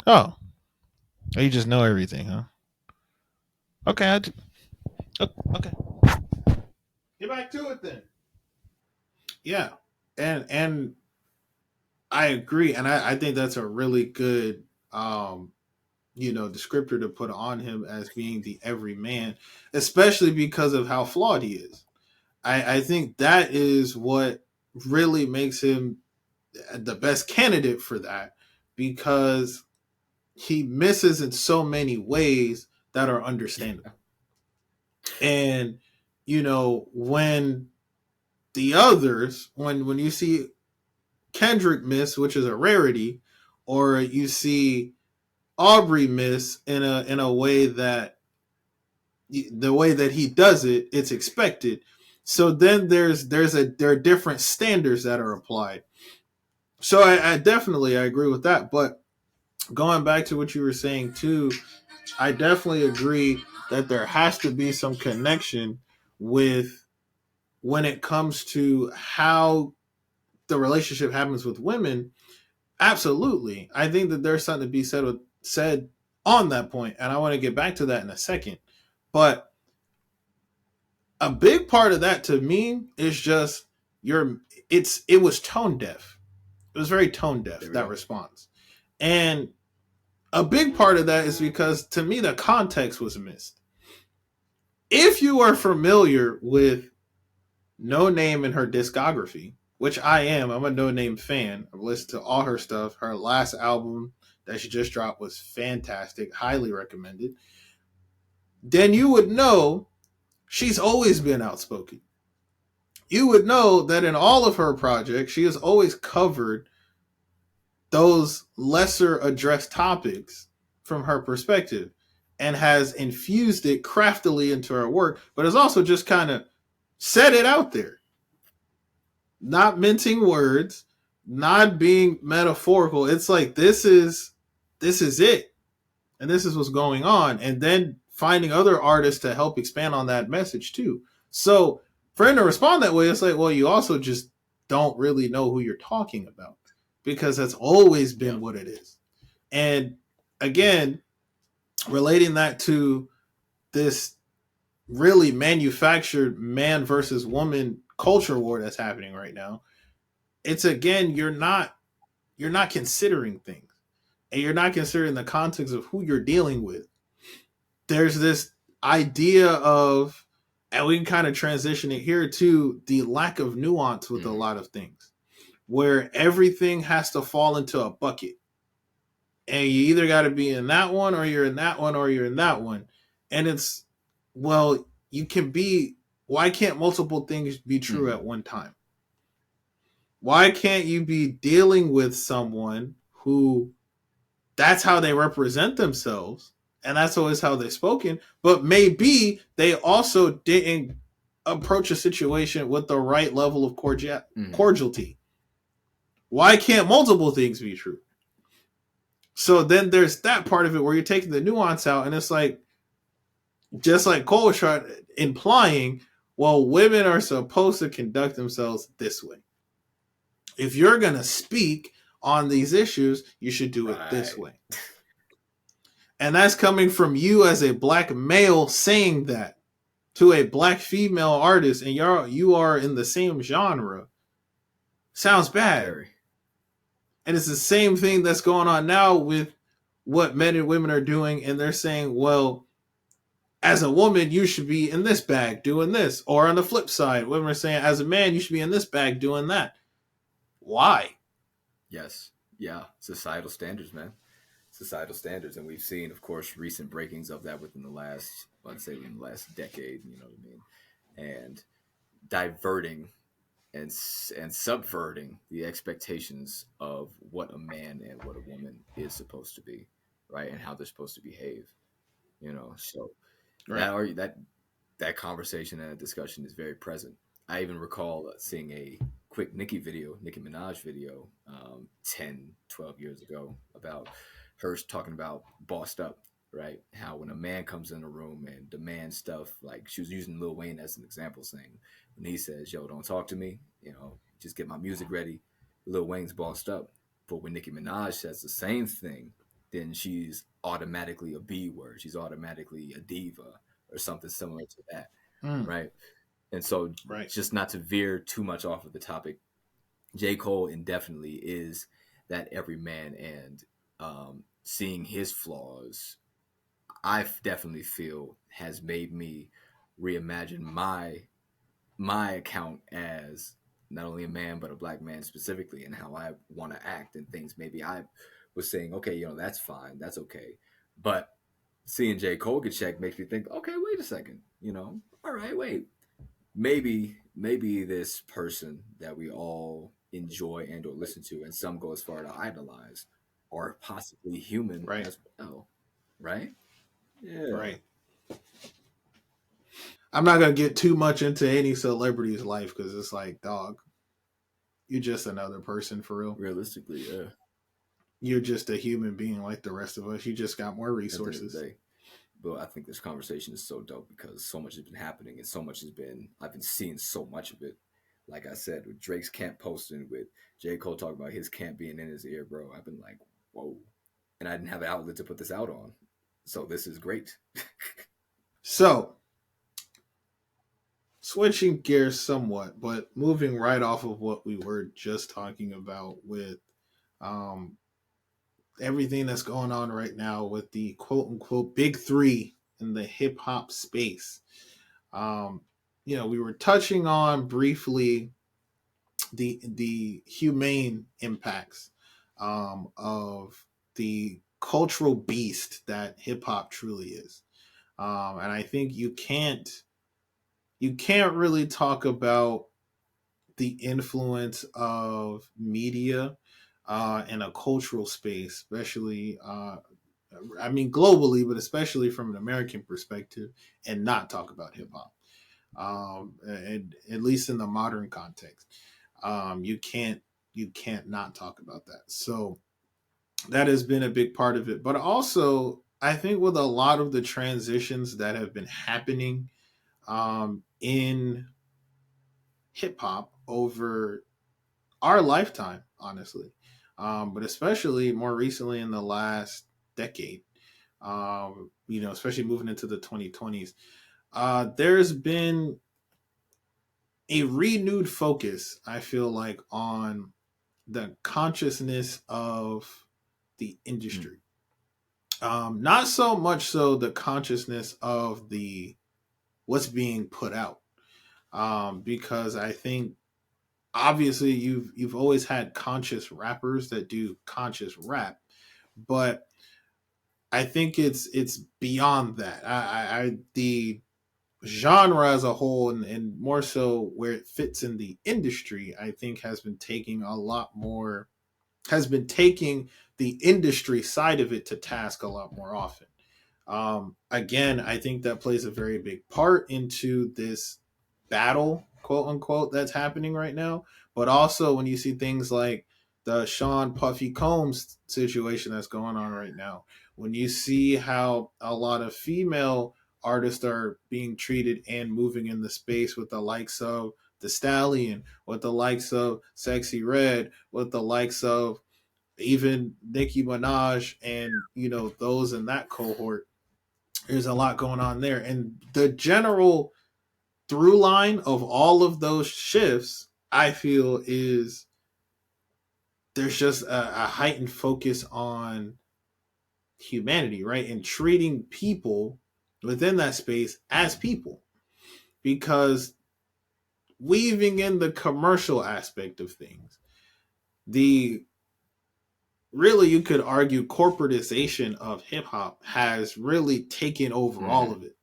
Oh, you just know everything, huh? Okay, okay. Get back to it then. Yeah, and I agree, and I think that's a really good descriptor to put on him as being the everyman, especially because of how flawed he is. I think that is what really makes him the best candidate for that, because he misses in so many ways that are understandable. And when the others, when you see Kendrick miss, which is a rarity, or you see Aubrey miss in a way that the way that he does it, it's expected. So then there are different standards that are applied. So I definitely I agree with that. But going back to what you were saying too, I definitely agree that there has to be some connection with when it comes to how the relationship happens with women. Absolutely. I think that there's something to be said on that point, and I want to get back to that in a second. But a big part of that to me is just your it was tone deaf. It was very tone deaf, There we that go. response. And a big part of that is because to me the context was missed. If you are familiar with No Name and her discography, which I am, I'm a No Name fan. I've listened to all her stuff. Her last album that she just dropped was fantastic, highly recommended. Then you would know she's always been outspoken. You would know that in all of her projects, she has always covered those lesser addressed topics from her perspective and has infused it craftily into her work, but has also just kind of said it out there, not mincing words, not being metaphorical. It's like this is it, and this is what's going on, and then finding other artists to help expand on that message too. So for him to respond that way, it's like, well, you also just don't really know who you're talking about because that's always been what it is. And again, relating that to this really manufactured man versus woman culture war that's happening right now, it's again, you're not considering things, and you're not considering the context of who you're dealing with. There's this idea of, and we can kind of transition it here to the lack of nuance with a lot of things, where everything has to fall into a bucket, and you either got to be in that one or you're in that one or you're in that one. And it's, well, you can be, why can't multiple things be true at one time? Why can't you be dealing with someone who that's how they represent themselves and that's always how they've spoken, but maybe they also didn't approach a situation with the right level of cordiality? Why can't multiple things be true? So then there's that part of it where you're taking the nuance out, and it's like, just like Cole was trying, implying, well, women are supposed to conduct themselves this way. If you're going to speak on these issues, you should do it this way. And that's coming from you as a black male saying that to a black female artist, and you are in the same genre. Sounds bad. Very. And it's the same thing that's going on now with what men and women are doing, and they're saying, well, as a woman, you should be in this bag doing this. Or on the flip side, women are saying, as a man, you should be in this bag doing that. Why? Yes. Yeah. Societal standards, man. Societal standards. And we've seen, of course, recent breakings of that within the last, I'd say, in the last decade, you know what I mean? And diverting and subverting the expectations of what a man and what a woman is supposed to be, right? And how they're supposed to behave, you know? So Right. that conversation and that discussion is very present. I even recall seeing a quick Nicki Minaj video, 10, 12 years ago about her talking about bossed up, right? How when a man comes in a room and demands stuff, like she was using Lil Wayne as an example, saying when he says, yo, don't talk to me, you know, just get my music ready. Lil Wayne's bossed up. But when Nicki Minaj says the same thing, then she's automatically a B word. She's automatically a diva or something similar to that, Mm, right? And so, right. just not to veer too much off of the topic, J. Cole indefinitely is that every man, and seeing his flaws, I definitely feel has made me reimagine my account as not only a man but a black man specifically, and how I want to act and things. Maybe I was saying, okay, you know, that's fine, that's okay, but seeing J. Cole get checked makes me think, okay, wait a second, you know, all right, wait, maybe this person that we all enjoy and or listen to, and some go as far to idolize, are possibly human Right. as well, right? Yeah, Right. I'm not gonna get too much into any celebrity's life because it's like, dog, you're just another person for real. realistically, yeah. You're just a human being like the rest of us. You just got more At the end of the resources. day, but I think this conversation is so dope because so much has been happening and so much has been, I've been seeing so much of it. Like I said, with Drake's camp posting, with J. Cole talking about his camp being in his ear, bro, I've been like, whoa. And I didn't have an outlet to put this out on. So this is great. So, switching gears somewhat, but moving right off of what we were just talking about with um, everything that's going on right now with the quote unquote big three in the hip hop space. Um, we were touching on briefly the humane impacts of the cultural beast that hip hop truly is. And I think you can't really talk about the influence of media in a cultural space, especially I mean globally, but especially from an American perspective, and not talk about hip hop. And at least in the modern context, you can't not talk about that. So that has been a big part of it. But also, I think with a lot of the transitions that have been happening in hip hop over our lifetime, honestly, but especially more recently in the last decade, especially moving into the 2020s, there's been a renewed focus, I feel like, on the consciousness of the Mm. industry. Not so much so the consciousness of the what's being put out, because I think obviously you've always had conscious rappers that do conscious rap, but I think it's beyond that. The genre as a whole, and more so where it fits in the industry, I think has been taking the industry side of it to task a lot more often. Again, I think that plays a very big part into this battle, quote unquote, that's happening right now. But also when you see things like the Sean Puffy Combs situation that's going on right now, when you see how a lot of female artists are being treated and moving in the space with the likes of the Stallion, with the likes of Sexy Red, with the likes of even Nicki Minaj, and those in that cohort, there's a lot going on there. And the general through line of all of those shifts, I feel, is there's just a heightened focus on humanity, right? And treating people within that space as people. Because weaving in the commercial aspect of things, the really, you could argue corporatization of hip hop has really taken over all Mm-hmm. of it.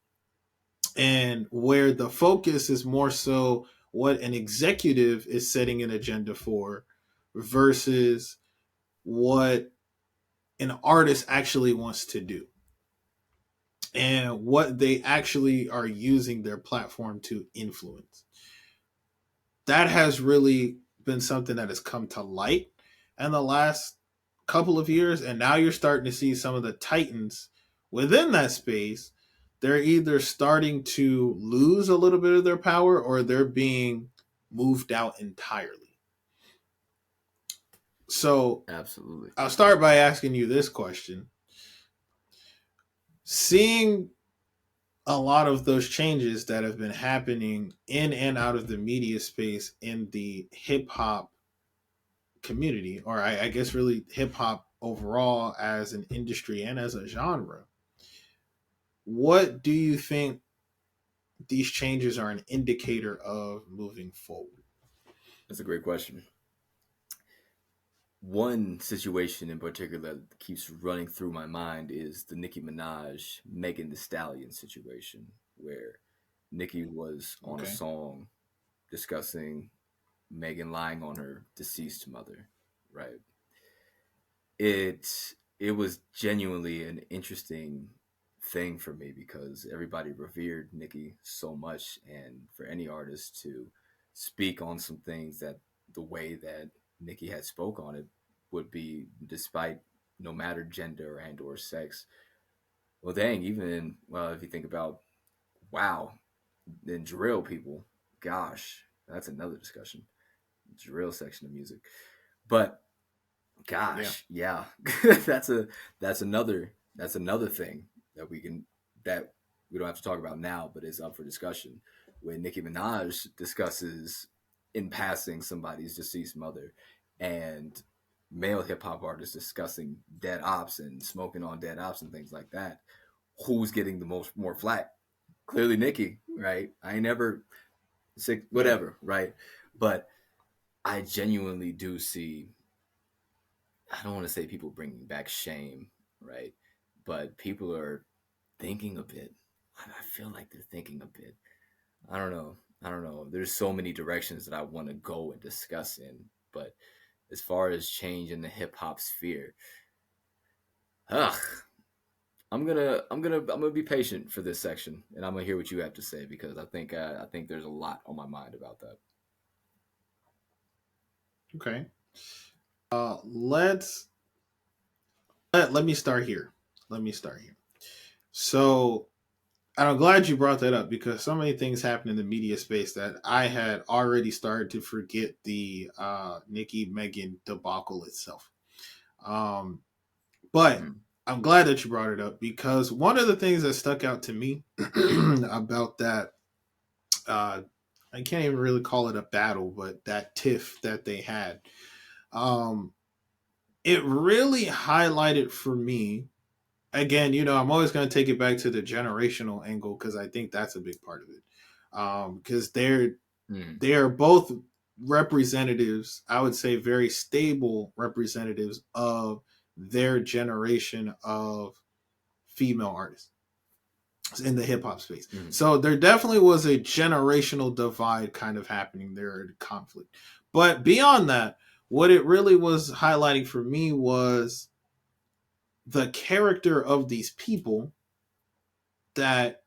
And where the focus is more so what an executive is setting an agenda for versus what an artist actually wants to do and what they actually are using their platform to influence. That has really been something that has come to light in the last couple of years. And now you're starting to see some of the titans within that space. They're either starting to lose a little bit of their power or they're being moved out entirely. So Absolutely. I'll start by asking you this question. Seeing a lot of those changes that have been happening in and out of the media space in the hip hop community, or I guess really hip hop overall as an industry and as a genre, what do you think these changes are an indicator of moving forward? That's a great question. One situation in particular that keeps running through my mind is the Nicki Minaj, Megan Thee Stallion situation, where Nicki was on a Okay. song discussing Megan lying on her deceased mother, right? It was genuinely an interesting thing for me because everybody revered Nicki so much, and for any artist to speak on some things that the way that Nicki had spoke on it would be, despite no matter gender and or sex. Well, dang, even well, if you think about wow, then drill people, gosh, that's another discussion. Drill section of music, but Yeah. gosh, yeah, that's a that's another thing that we can that we don't have to talk about now, but is up for discussion. When Nicki Minaj discusses in passing somebody's deceased mother, and male hip hop artists discussing dead ops and smoking on dead ops and things like that, who's getting the most more flack? Clearly Nicki, right? I ain't never sick, Yeah. whatever, right? But I genuinely do see. I don't want to say people bringing back shame, right? But people are thinking a bit. I feel like they're thinking a bit. I don't know. I don't know. There's so many directions that I want to go and discuss in, but as far as change in the hip hop sphere, ugh, I'm gonna be patient for this section, and I'm gonna hear what you have to say because I think there's a lot on my mind about that. Okay. Let's let me start here. Let me start here. So, and I'm glad you brought that up because so many things happen in the media space that I had already started to forget the Nicki Megan debacle itself. Um, but Mm, I'm glad that you brought it up because one of the things that stuck out to me about that, uh, I can't even really call it a battle, but that tiff that they had, um, it really highlighted for me. Again, I'm always going to take it back to the generational angle because I think that's a big part of it. Because mm, they are both representatives, I would say, very stable representatives of their generation of female artists in the hip hop space. mm, So there definitely was a generational divide kind of happening there, conflict. But beyond that, what it really was highlighting for me was the character of these people that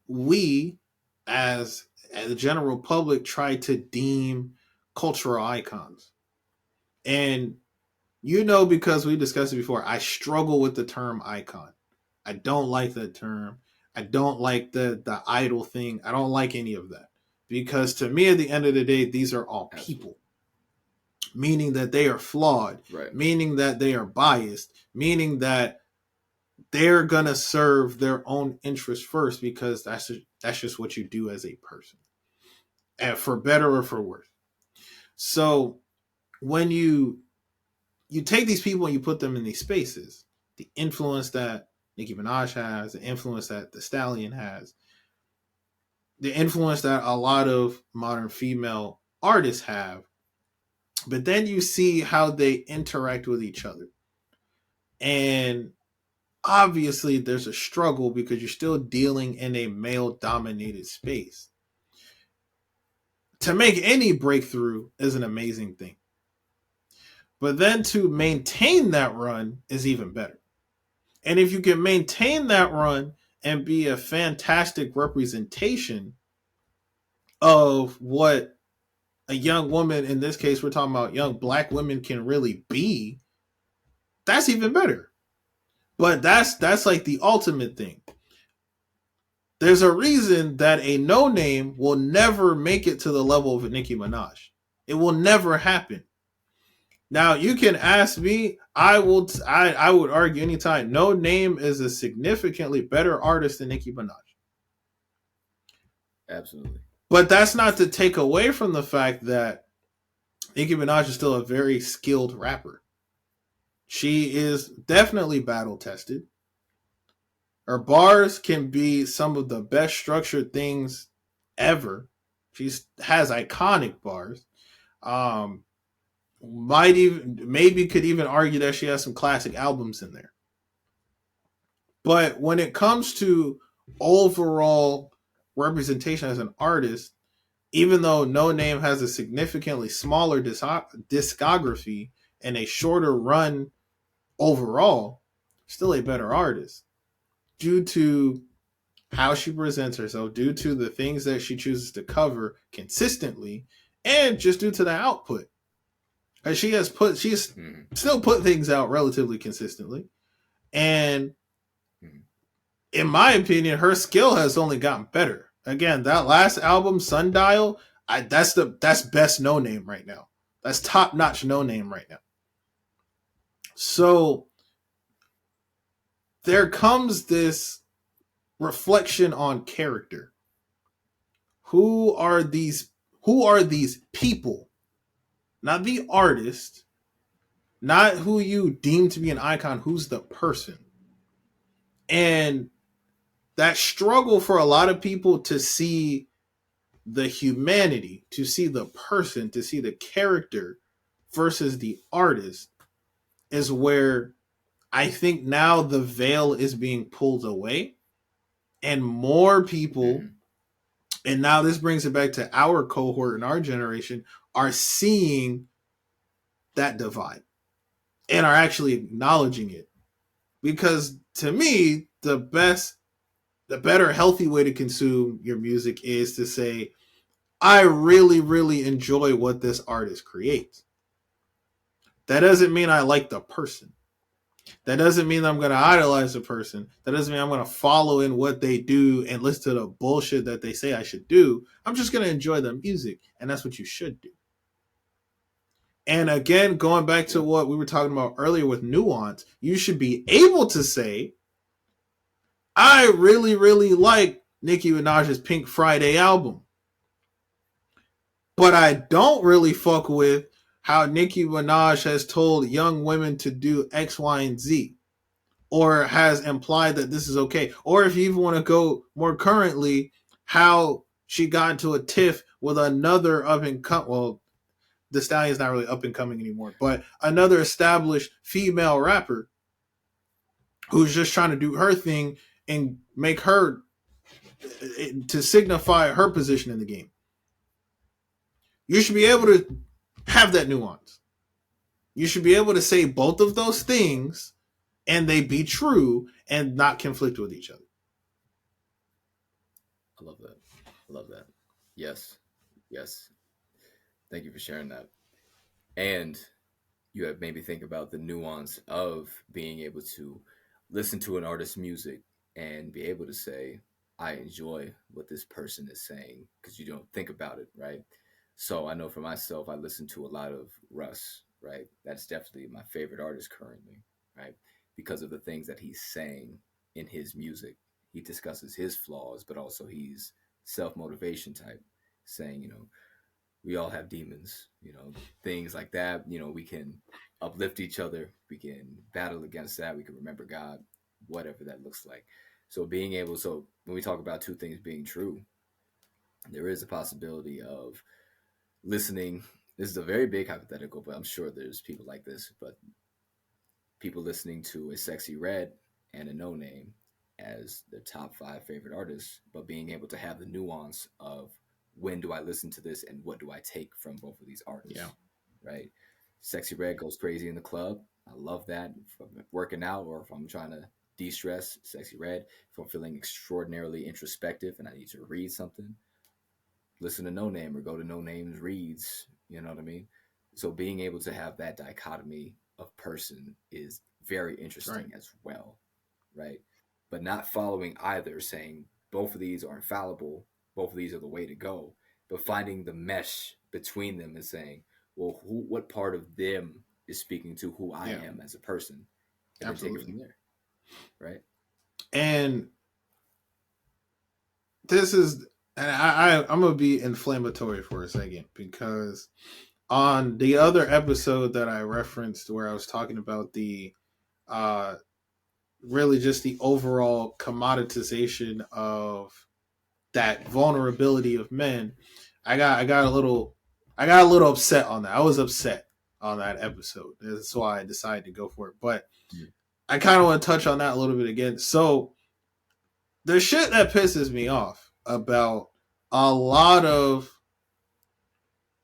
we, as the general public, try to deem cultural icons. And because we discussed it before, I struggle with the term icon. I don't like that term. I don't like the idol thing. I don't like any of that. Because to me, at the end of the day, these are all absolutely. people, meaning that they are flawed, Right. meaning that they are biased, meaning that they're gonna serve their own interest first because that's just what you do as a person, and for better or for worse. So when you take these people and you put them in these spaces, the influence that Nicki Minaj has, the influence that the Stallion has, the influence that a lot of modern female artists have, but then you see how they interact with each other. And obviously there's a struggle because you're still dealing in a male dominated space. To make any breakthrough is an amazing thing. But then to maintain that run is even better. And if you can maintain that run and be a fantastic representation of what a young woman, in this case, we're talking about young black women, can really be, that's even better. But that's like the ultimate thing. There's a reason that a no name will never make it to the level of a Nicki Minaj. It will never happen. Now you can ask me, I would argue anytime no name is a significantly better artist than Nicki Minaj. Absolutely. But that's not to take away from the fact that Nicki Minaj is still a very skilled rapper. She is definitely battle tested. Her bars can be some of the best structured things ever. She has iconic bars. Um, might even maybe could even argue that she has some classic albums in there. But when it comes to overall representation as an artist, even though No Name has a significantly smaller discography and a shorter run overall, still a better artist due to how she presents herself, due to the things that she chooses to cover consistently, and just due to the output. And she's Mm, still put things out relatively consistently. And mm, in my opinion, her skill has only gotten better. Again, that last album, Sundial, that's best No Name right now. That's top notch No Name right now. So there comes this reflection on character. Who are these? Who are these people? Not the artist, not who you deem to be an icon, who's the person. And that struggle for a lot of people to see the humanity, to see the person, to see the character versus the artist is where I think now the veil is being pulled away and more people, Mm-hmm. and now this brings it back to our cohort and our generation, are seeing that divide and are actually acknowledging it. Because to me, the better, healthy way to consume your music is to say, I really, really enjoy what this artist creates. That doesn't mean I like the person. That doesn't mean I'm going to idolize the person. That doesn't mean I'm going to follow in what they do and listen to the bullshit that they say I should do. I'm just going to enjoy the music, and that's what you should do. And again, going back to Yep. what we were talking about earlier with nuance, you should be able to say, I really, really like Nicki Minaj's Pink Friday album, but I don't really fuck with how Nicki Minaj has told young women to do X, Y, and Z, or has implied that this is okay. Or if you even want to go more currently, how she got into a tiff with another up and come. Well, the Stallion's not really up and coming anymore, but another established female rapper who's just trying to do her thing and make her to signify her position in the game. You should be able to have that nuance. You should be able to say both of those things and they be true and not conflict with each other. I love that. I love that. Yes. Yes. Thank you for sharing that. And you have made me think about the nuance of being able to listen to an artist's music and be able to say, I enjoy what this person is saying because you don't think about it, right? So I know for myself, I listen to a lot of Russ, right? That's definitely my favorite artist currently, right? Because of the things that he's saying in his music. He discusses his flaws, but also he's self motivation type, saying, we all have demons, things like that. We can uplift each other, we can battle against that, we can remember God, whatever that looks like. So when we talk about two things being true, there is a possibility of listening. This is a very big hypothetical, but I'm sure there's people like this, but people listening to a Sexy Red and a No Name as their top five favorite artists, but being able to have the nuance of when do I listen to this and what do I take from both of these artists, Yeah. right? Sexy Red goes crazy in the club. I love that. If I'm working out or if I'm trying to de-stress, Sexy Red. If I'm feeling extraordinarily introspective and I need to read something, listen to No Name or go to No Name's reads. You know what I mean? So being able to have that dichotomy of person is very Right. interesting as well, right? But not following either, saying both of these are infallible, both of these are the way to go, but finding the mesh between them and saying, well, what part of them is speaking to who I Yeah. am as a person, and then take it Absolutely. from there, right? And this is, and I'm gonna be inflammatory for a second because on the other episode that I referenced where I was talking about the uh really just the overall commoditization of that vulnerability of men, I got a little upset on that. I was upset on that episode. That's why I decided to go for it. But Mm. I kind of want to touch on that a little bit again. So the shit that pisses me off about a lot of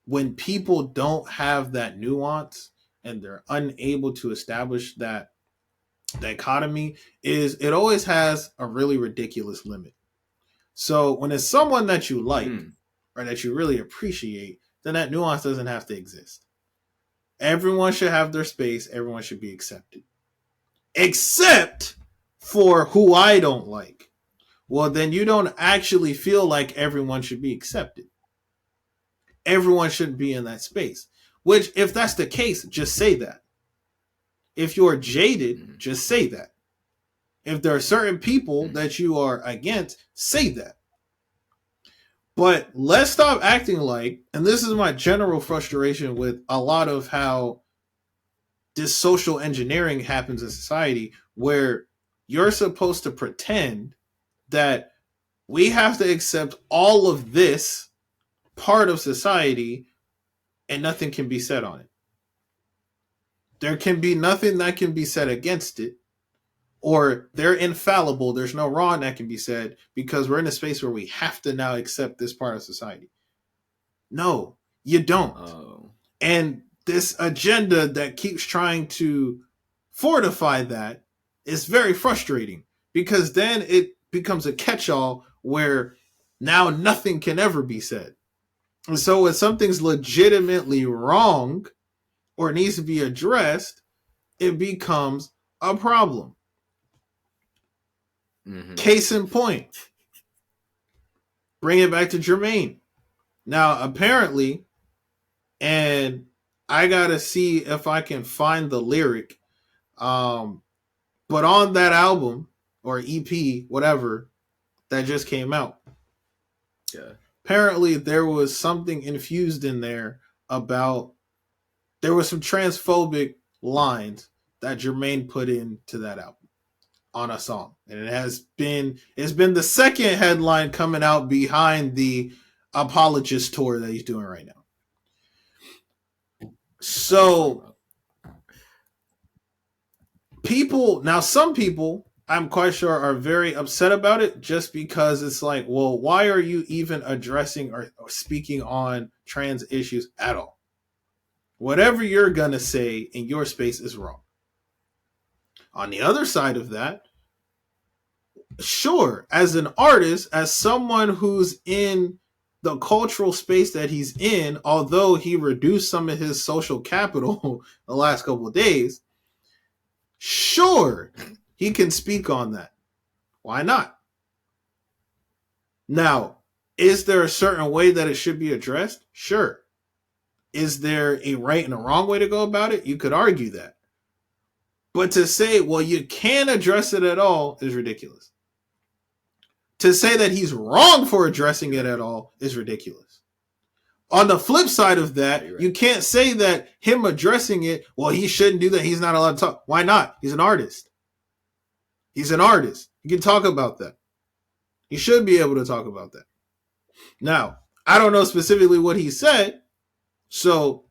when people don't have that nuance and they're unable to establish that dichotomy is it always has a really ridiculous limit. So when it's someone that you like Mm. or that you really appreciate, then that nuance doesn't have to exist. Everyone should have their space, everyone should be accepted. Except for who I don't like. Well, then you don't actually feel like everyone should be accepted. Everyone shouldn't be in that space. Which, if that's the case, just say that. If you're jaded, Mm. just say that. If there are certain people Mm. that you are against, say that. But let's stop acting like, and this is my general frustration with a lot of how this social engineering happens in society where you're supposed to pretend that we have to accept all of this part of society and nothing can be said on it. There can be nothing that can be said against it, or they're infallible. There's no wrong that can be said because we're in a space where we have to now accept this part of society. No, you don't. Oh. And this agenda that keeps trying to fortify that is very frustrating because then it becomes a catch-all where now nothing can ever be said. And so when something's legitimately wrong or needs to be addressed, it becomes a problem. Mm-hmm. Case in point, bring it back to Jermaine. Now, apparently, and I gotta see if I can find the lyric. But on that album or EP, whatever, that just came out, Yeah. apparently there was something infused in there about there was some transphobic lines that Jermaine put into that album on a song. And it's been the second headline coming out behind the apologist tour that he's doing right now. So some people I'm quite sure are very upset about it just because it's like, well, why are you even addressing or speaking on trans issues at all? Whatever you're going to say in your space is wrong. On the other side of that, sure, as an artist, as someone who's in the cultural space that he's in, although he reduced some of his social capital the last couple of days, sure, he can speak on that. Why not? Now, is there a certain way that it should be addressed? Sure. Is there a right and a wrong way to go about it? You could argue that. But to say, well, you can't address it at all is ridiculous. To say that he's wrong for addressing it at all is ridiculous. On the flip side of that, right, you can't say that him addressing it, well, he shouldn't do that. He's not allowed to talk. Why not? He's an artist. He's an artist. He can talk about that. He should be able to talk about that. Now, I don't know specifically what he said, so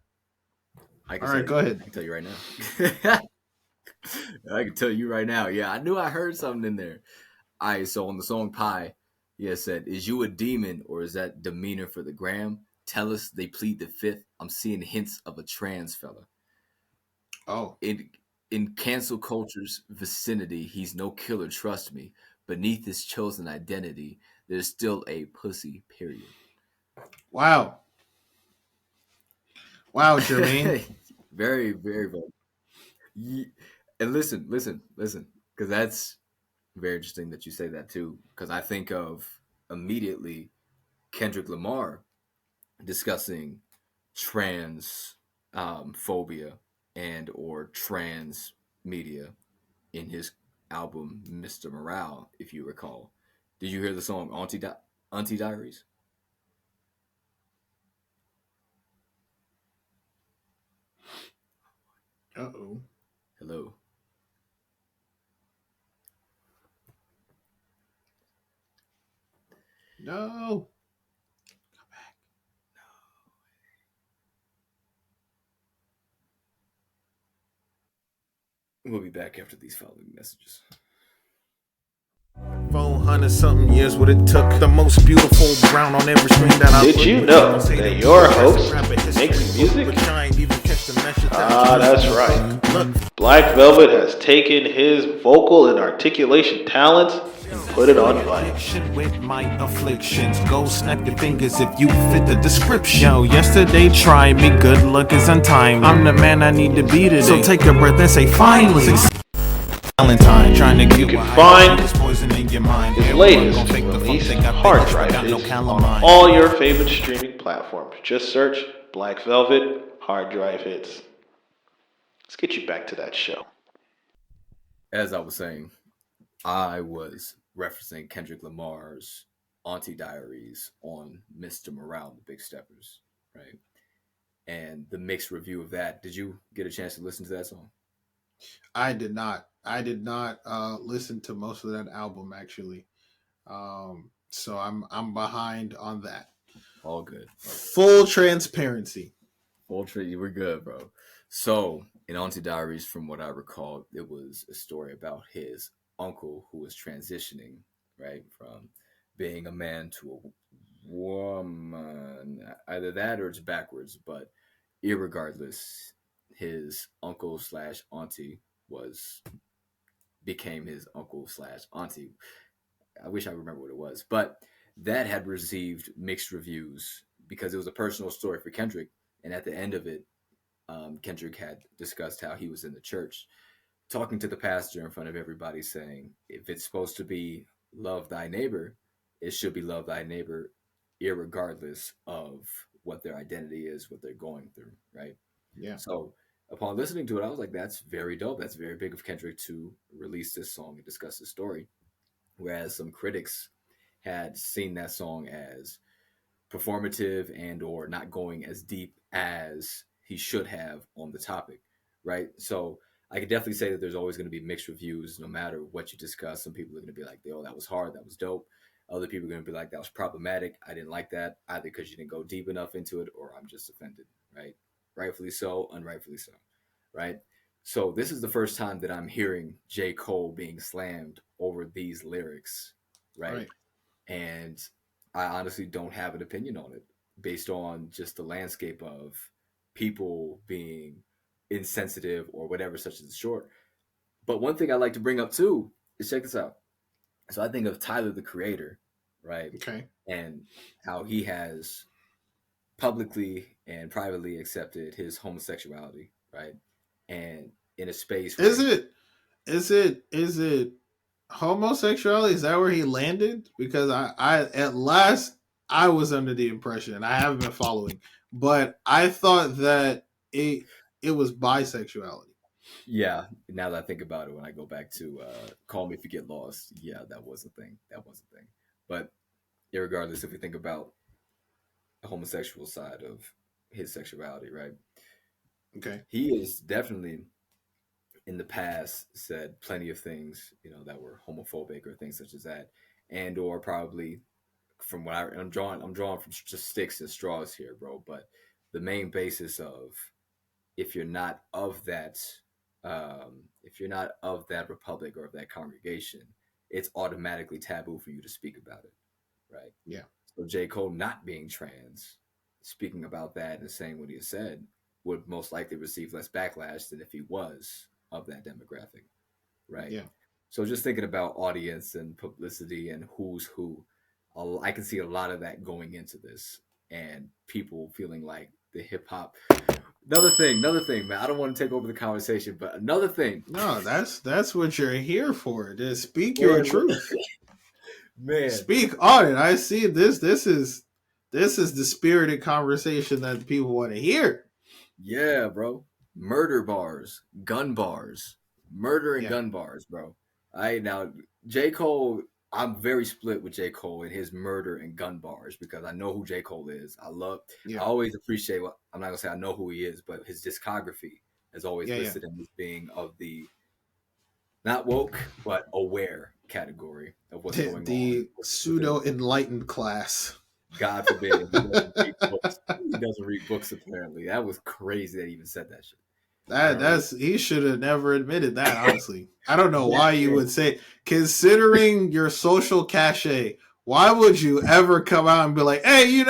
all right, go ahead. I can tell you right now. I can tell you right now. Yeah, I knew I heard something in there. All right, so on the song Pie, yeah, it said, is you a demon or is that demeanor for the gram? Tell us they plead the fifth. I'm seeing hints of a trans fella. Oh. In cancel culture's vicinity, he's no killer, trust me. Beneath his chosen identity, there's still a pussy, period. Wow. Wow, Jermaine. Very, very, very. And listen, because that's very interesting that you say that too, because I think of immediately Kendrick Lamar discussing trans phobia and or trans media in his album Mr. Morale, if you recall. Did you hear the song Auntie Diaries? Uh-oh. Hello. No. Come back. No. We'll be back after these following messages. 400 something years what it took. The most beautiful brown on every screen that I Did you know that your host makes music? That's right. Black Velvet has taken his vocal and articulation talents and put it on vinyl. With my afflictions, go snap your fingers if you fit the description. Yo, yesterday tried me, good luck is untimely. I'm the man I need to be today. So take a breath and say finally. Valentine, trying to get you can find his latest release, Hard Drive Hits, on all your favorite streaming platforms. Just search Black Velvet Hard Drive Hits. Let's get you back to that show. As I was saying, I was referencing Kendrick Lamar's Auntie Diaries on Mr. Morale, the Big Steppers, right? and the mixed review of that. Did you get a chance to listen to that song? I did not. I did not listen to most of that album actually. So I'm behind on that. All good. Full transparency. You were good, bro. So in Auntie Diaries, from what I recall, it was a story about his uncle who was transitioning, right, from being a man to a woman. Either that or it's backwards, but irregardless, his uncle slash auntie was became his uncle slash auntie. I wish I remember what it was, but that had received mixed reviews because it was a personal story for Kendrick. And at the end of it, Kendrick had discussed how he was in the church talking to the pastor in front of everybody, saying, if it's supposed to be love thy neighbor, it should be love thy neighbor, irregardless of what their identity is, what they're going through, right? Yeah. So upon listening to it, I was like, that's very dope. That's very big of Kendrick to release this song and discuss the story. Whereas some critics had seen that song as performative and or not going as deep as he should have on the topic, right? So I could definitely say that there's always going to be mixed reviews no matter what you discuss. Some people are going to be like, oh, that was hard, that was dope. Other people are going to be like, that was problematic, I didn't like that, either because you didn't go deep enough into it or I'm just offended, right? Rightfully so, unrightfully so, right? So this is the first time that I'm hearing J. Cole being slammed over these lyrics, right? And I honestly don't have an opinion on it based on just the landscape of people being insensitive or whatever, such as the short. But one thing I like to bring up too is check this out. So I think of Tyler the Creator, right? Okay. And how he has publicly and privately accepted his homosexuality, right? And in a space where Is it homosexuality? Is that where he landed? Because I at last I was under the impression, and I haven't been following, but I thought that it was bisexuality. yeah, now that I think about it, when I go back to Call Me If You Get Lost, yeah, that was a thing. That was a thing. But irregardless, if we think about the homosexual side of his sexuality, right? Okay. He is definitely in the past said plenty of things, that were homophobic or things such as that, and or probably from what I'm drawing from just sticks and straws here, bro. But the main basis of if you're not of that, if you're not of that republic or of that congregation, it's automatically taboo for you to speak about it, right? Yeah. So J. Cole not being trans, speaking about that and saying what he has said, would most likely receive less backlash than if he was of that demographic, right? Yeah. So just thinking about audience and publicity and who's who, I can see a lot of that going into this and people feeling like the hip hop. Another thing, man. I don't want to take over the conversation, but another thing. No, that's what you're here for. To speak your truth. Man. Speak on it. I see this. This is the spirited conversation that the people want to hear. Yeah, bro. Murder bars, gun bars, murder and gun bars, bro. Now J. Cole, I'm very split with J. Cole and his murder and gun bars because I know who J. Cole is. I always appreciate I'm not gonna say I know who he is, but his discography has always listed him as being of the not woke, but aware category of what's going on. The pseudo enlightened class. God forbid he doesn't read books. He doesn't read books, apparently. That was crazy that he even said that shit. He should have never admitted that, honestly. I don't know why you would say, considering your social cachet, why would you ever come out and be like, hey,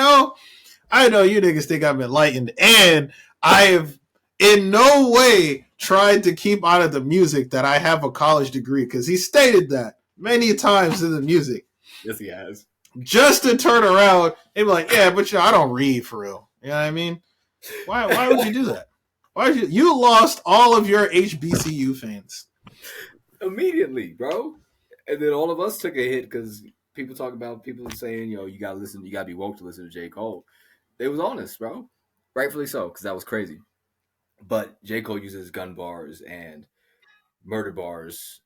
I know you niggas think I'm enlightened, and I have in no way tried to keep out of the music that I have a college degree, because he stated that many times in the music. Yes, he has. Just to turn around and be like, yeah, but I don't read for real. You know what I mean? Why would you do that? Why would you lost all of your HBCU fans immediately, bro? And then all of us took a hit because people saying, you gotta listen, you gotta be woke to listen to J. Cole. They was honest, bro. Rightfully so, because that was crazy. But J. Cole uses gun bars and murder bars,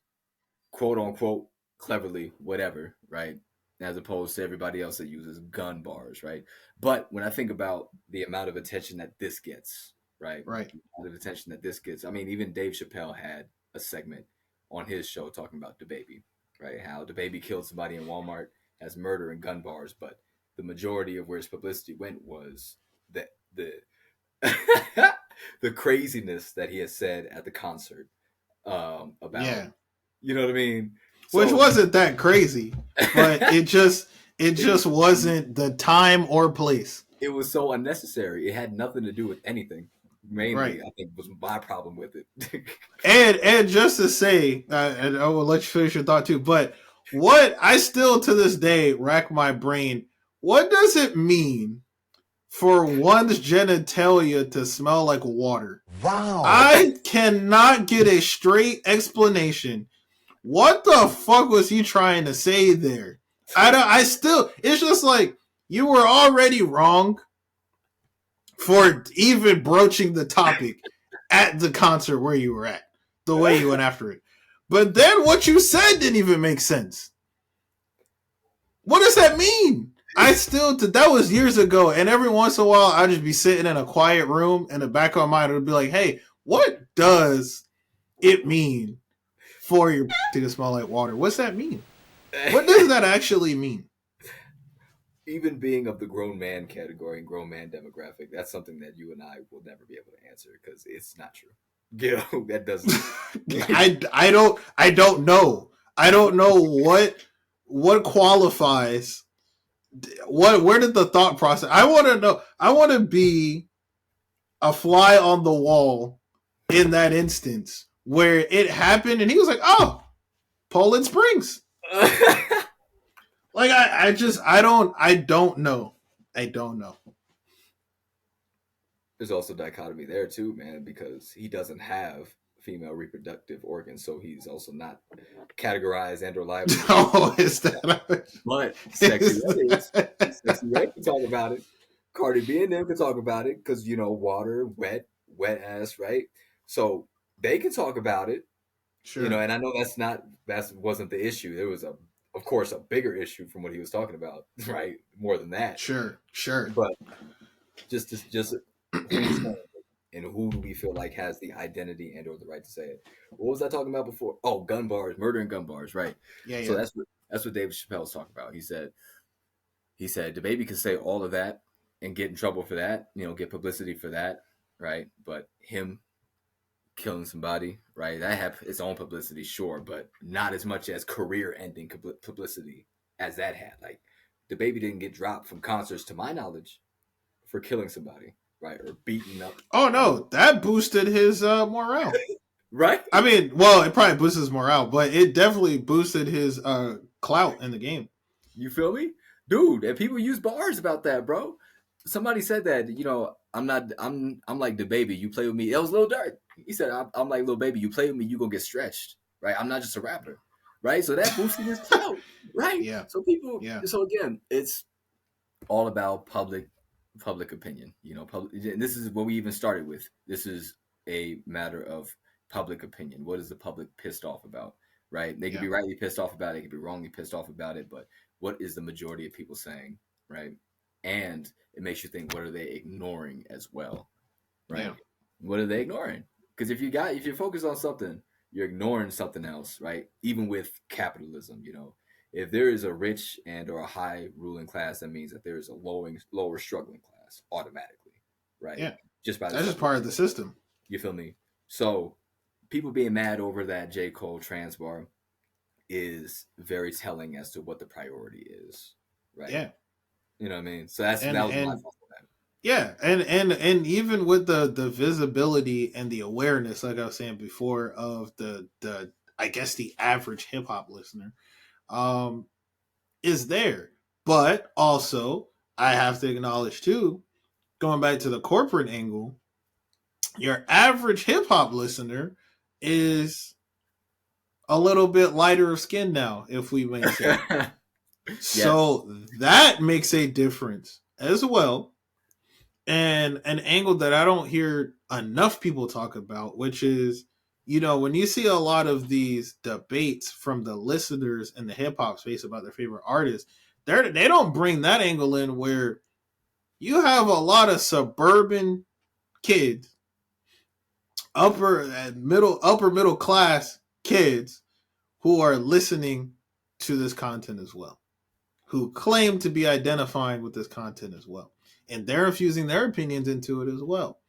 quote unquote, cleverly, whatever, right? as opposed to everybody else that uses gun bars, right? But when I think about the amount of attention that this gets, right? Right. The amount of attention that this gets. I mean, even Dave Chappelle had a segment on his show talking about DaBaby, right? How DaBaby killed somebody in Walmart, has murder and gun bars, but the majority of where his publicity went was the the craziness that he had said at the concert about, you know what I mean? So, which wasn't that crazy, but it just wasn't the time or place. It was so unnecessary. It had nothing to do with anything. Mainly, right. I think was my problem with it. and just to say, and I will let you finish your thought too, but what I still to this day rack my brain, what does it mean for one's genitalia to smell like water? Wow. I cannot get a straight explanation. What the fuck was he trying to say there? It's just like, you were already wrong for even broaching the topic at the concert where you were at, the way you went after it. But then what you said didn't even make sense. What does that mean? That was years ago, and every once in a while, I'd just be sitting in a quiet room, and in the back of my mind, it would be like, hey, what does it mean for your to smell like water? What's that mean? What does that actually mean? Even being of the grown man category and grown man demographic, that's something that you and I will never be able to answer because it's not true. Yeah, that doesn't. I don't know. I don't know what qualifies. Where did the thought process? I want to know. I want to be a fly on the wall in that instance where it happened, and he was like, "Oh, Poland Springs." Like I don't know. I don't know. There's also dichotomy there too, man, because he doesn't have female reproductive organs, so he's also not categorized and or liable. Oh, is that? But Sexy Red can talk about it. Cardi B and them can talk about it because water, wet ass, right? So they can talk about it. Sure. And I know that wasn't the issue. There was of course, a bigger issue from what he was talking about, right? More than that. Sure. But just and who do we feel like has the identity and or the right to say it? What was I talking about before? Oh, gun bars, murder and gun bars, right? Yeah. So that's what Dave Chappelle was talking about. He said DaBaby can say all of that and get in trouble for that, get publicity for that, right? But him killing somebody, right? That had its own publicity, sure, but not as much as career-ending publicity as that had. Like, DaBaby didn't get dropped from concerts, to my knowledge, for killing somebody, right? Or beating up. Oh no, that boosted his morale, right? I mean, well, it probably boosted his morale, but it definitely boosted his clout in the game. You feel me, dude? And people use bars about that, bro. Somebody said that, I'm like DaBaby. You play with me. It was Lil Durk. He said, I'm like Lil Baby. You play with me, you gonna get stretched, right? I'm not just a rapper, right? So that boosted his clout, right? Yeah. So so again, it's all about public opinion. And this is what we even started with. This is a matter of public opinion. What is the public pissed off about, right? They could be rightly pissed off about it. They could be wrongly pissed off about it. But what is the majority of people saying, right? And it makes you think, what are they ignoring as well, right? Yeah. What are they ignoring? Because if you're focused on something, you're ignoring something else, right? Even with capitalism, if there is a rich and or a high ruling class, that means that there is a lower struggling class automatically, right? Yeah, that's just part of the system. You feel me? So people being mad over that J. Cole trans bar is very telling as to what the priority is, right? Yeah. You know what I mean? So that was my fault for that. Yeah, and even with the visibility and the awareness, like I was saying before, of the I guess the average hip hop listener, is there. But also, I have to acknowledge too, going back to the corporate angle, your average hip hop listener is a little bit lighter of skin now, if we may say. So that makes a difference as well. And an angle that I don't hear enough people talk about, which is, when you see a lot of these debates from the listeners in the hip hop space about their favorite artists, They don't bring that angle in where you have a lot of suburban kids, upper middle class kids who are listening to this content as well, who claim to be identifying with this content as well. And they're infusing their opinions into it as well.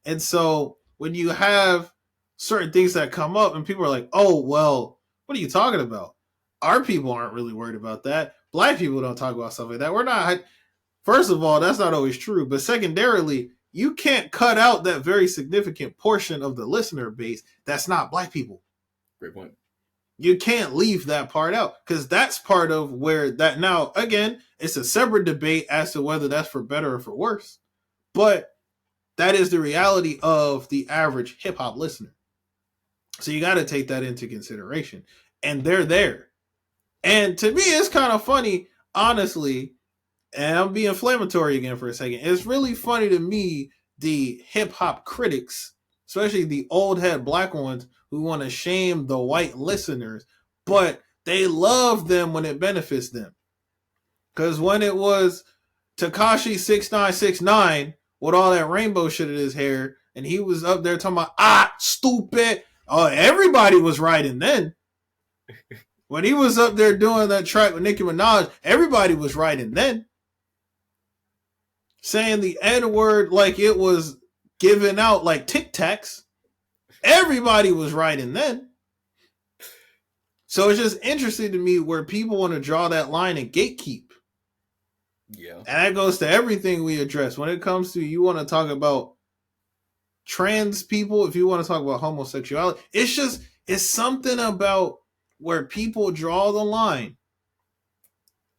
And so when you have certain things that come up and people are like, oh, well, what are you talking about? Our people aren't really worried about that. Black people don't talk about stuff like that. We're not. First of all, that's not always true. But secondarily, you can't cut out that very significant portion of the listener base that's not black people. Great point. You can't leave that part out because that's part of where that now, again, it's a separate debate as to whether that's for better or for worse. But that is the reality of the average hip hop listener. So you got to take that into consideration. And they're there. And to me, it's kind of funny, honestly, and I'm being inflammatory again for a second. It's really funny to me, the hip hop critics, especially the old head black ones who want to shame the white listeners, but they love them when it benefits them. Because when it was Tekashi 6969 with all that rainbow shit in his hair, and he was up there talking about, stupid. Oh, everybody was writing then. When he was up there doing that track with Nicki Minaj, everybody was writing then. Saying the N-word like it was given out like Tic Tacs. Everybody was writing then. So it's just interesting to me where people want to draw that line and gatekeep. Yeah. And that goes to everything we address. When it comes to you want to talk about trans people, if you want to talk about homosexuality, it's something about where people draw the line.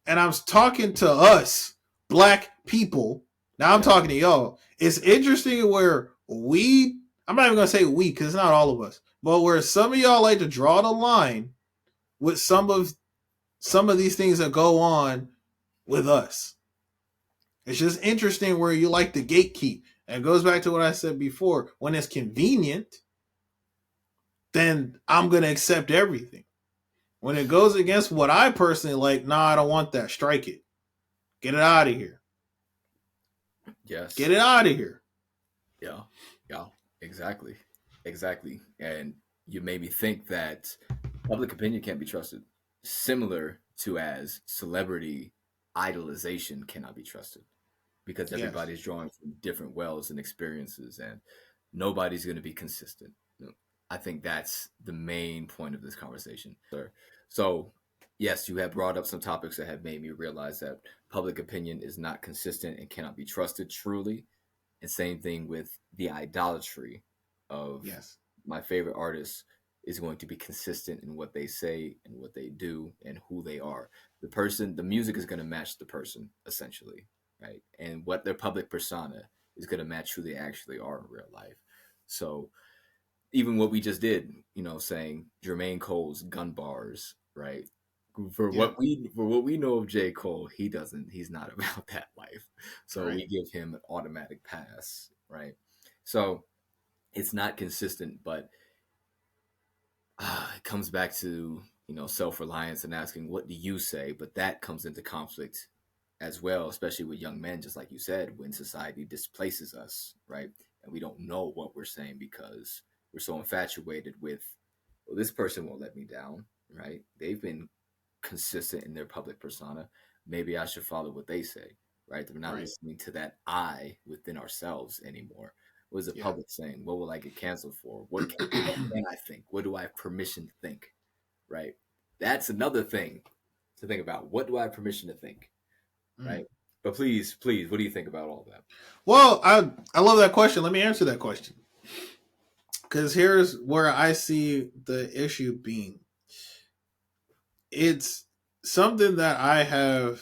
And I'm talking to us, black people. Now I'm talking to y'all. It's interesting where I'm not even going to say we because it's not all of us, but where some of y'all like to draw the line with some of these things that go on with us. It's just interesting where you like to gatekeep. And it goes back to what I said before. When it's convenient, then I'm going to accept everything. When it goes against what I personally like, nah, I don't want that. Strike it. Get it out of here. Yes. Get it out of here. Yeah. Yeah. Exactly. And you made me think that public opinion can't be trusted. Similar to as celebrity idolization cannot be trusted. Because everybody's drawing from different wells and experiences, and nobody's going to be consistent. I think that's the main point of this conversation. So, yes, you have brought up some topics that have made me realize that public opinion is not consistent and cannot be trusted truly. And same thing with the idolatry of my favorite artists is going to be consistent in what they say and what they do and who they are. The music is going to match the person, essentially. Right. And what their public persona is going to match who they actually are in real life. So even what we just did, saying Jermaine Cole's gun bars, right? For what we know of J. Cole, he's not about that life. So we give him an automatic pass. Right. So it's not consistent, but it comes back to, self-reliance and asking, what do you say? But that comes into conflict as well, especially with young men, just like you said, when society displaces us, right? And we don't know what we're saying because we're so infatuated with, well, this person won't let me down, right? They've been consistent in their public persona. Maybe I should follow what they say, right? We're not listening to that I within ourselves anymore. What is the public saying? What will I get canceled for? What can I think? What do I have permission to think, right? That's another thing to think about. What do I have permission to think? Right. But please, what do you think about all that? Well, I love that question. Let me answer that question. Because here's where I see the issue being. It's something that I have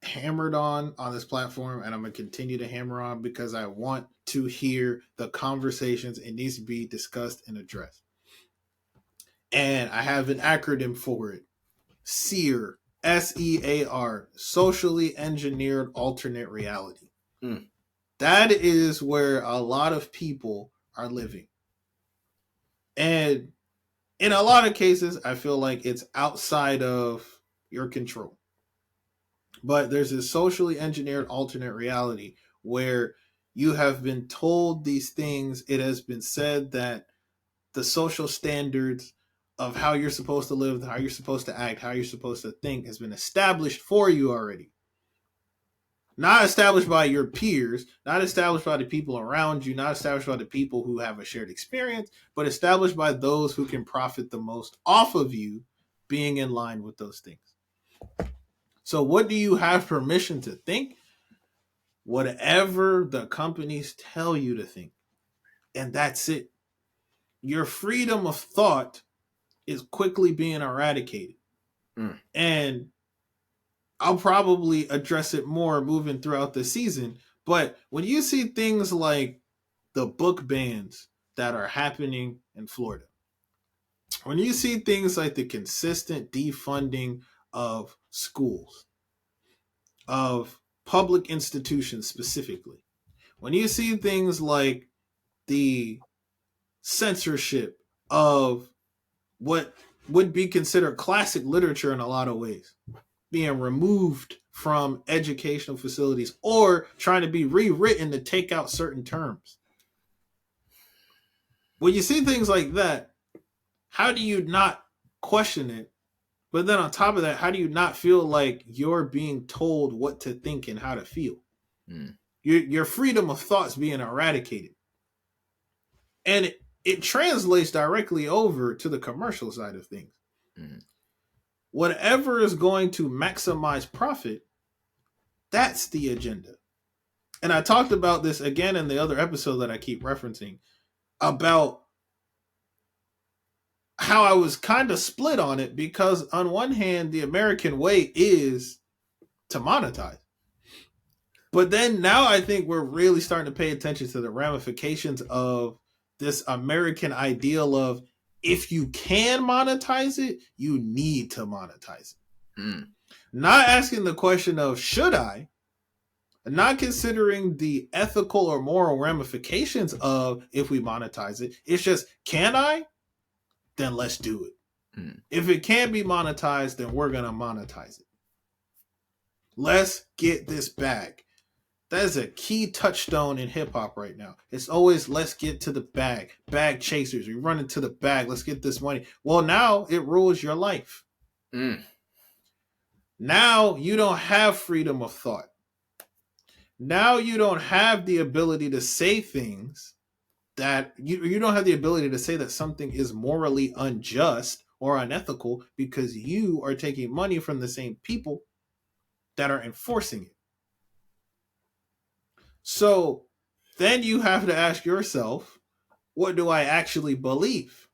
hammered on this platform, and I'm going to continue to hammer on because I want to hear the conversations. It needs to be discussed and addressed. And I have an acronym for it. SEAR. SEAR, socially engineered alternate reality. That is where a lot of people are living. And in a lot of cases, I feel like it's outside of your control. But there's this socially engineered alternate reality where you have been told these things. It has been said that the social standards of how you're supposed to live, how you're supposed to act, how you're supposed to think has been established for you already. Not established by your peers, not established by the people around you, not established by the people who have a shared experience, but established by those who can profit the most off of you being in line with those things. So what do you have permission to think? Whatever the companies tell you to think. And that's it. Your freedom of thought is quickly being eradicated. And I'll probably address it more moving throughout the season. But when you see things like the book bans that are happening in Florida, when you see things like the consistent defunding of schools, of public institutions specifically, when you see things like the censorship of what would be considered classic literature in a lot of ways being removed from educational facilities or trying to be rewritten to take out certain terms. When you see things like that, how do you not question it? But then on top of that, how do you not feel like you're being told what to think and how to feel? Your freedom of thoughts being eradicated. And it translates directly over to the commercial side of things. Whatever is going to maximize profit, that's the agenda. And I talked about this again in the other episode that I keep referencing about how I was kind of split on it, because on one hand, the American way is to monetize. But then now I think we're really starting to pay attention to the ramifications of this American ideal of, if you can monetize it, you need to monetize it. Not asking the question of, should I? Not considering the ethical or moral ramifications of if we monetize it. It's just, can I? Then let's do it. If it can't be monetized, then we're going to monetize it. Let's get this bag. That is a key touchstone in hip hop right now. It's always, let's get to the bag. Bag chasers. We run into the bag. Let's get this money. Well, now it rules your life. Now you don't have freedom of thought. Now you don't have the ability to say things that you don't have the ability to say that something is morally unjust or unethical, because you are taking money from the same people that are enforcing it. So then you have to ask yourself, what do I actually believe?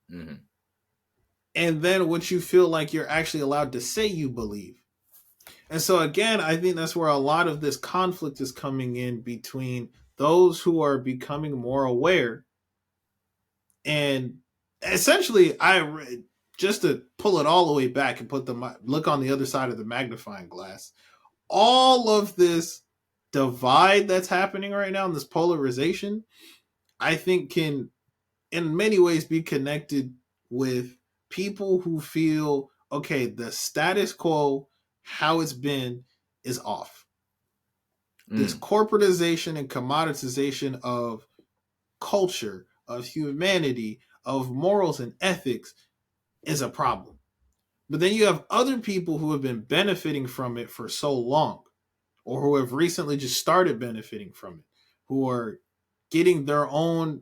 And then what you feel like you're actually allowed to say you believe. And so again, I think that's where a lot of this conflict is coming in between those who are becoming more aware. And essentially, just to pull it all the way back and look on the other side of the magnifying glass, all of this divide that's happening right now, and this polarization, I think can in many ways be connected with people who feel, okay, the status quo, how it's been, is off. This corporatization and commoditization of culture, of humanity, of morals and ethics is a problem. But then you have other people who have been benefiting from it for so long, or who have recently just started benefiting from it, who are getting their own,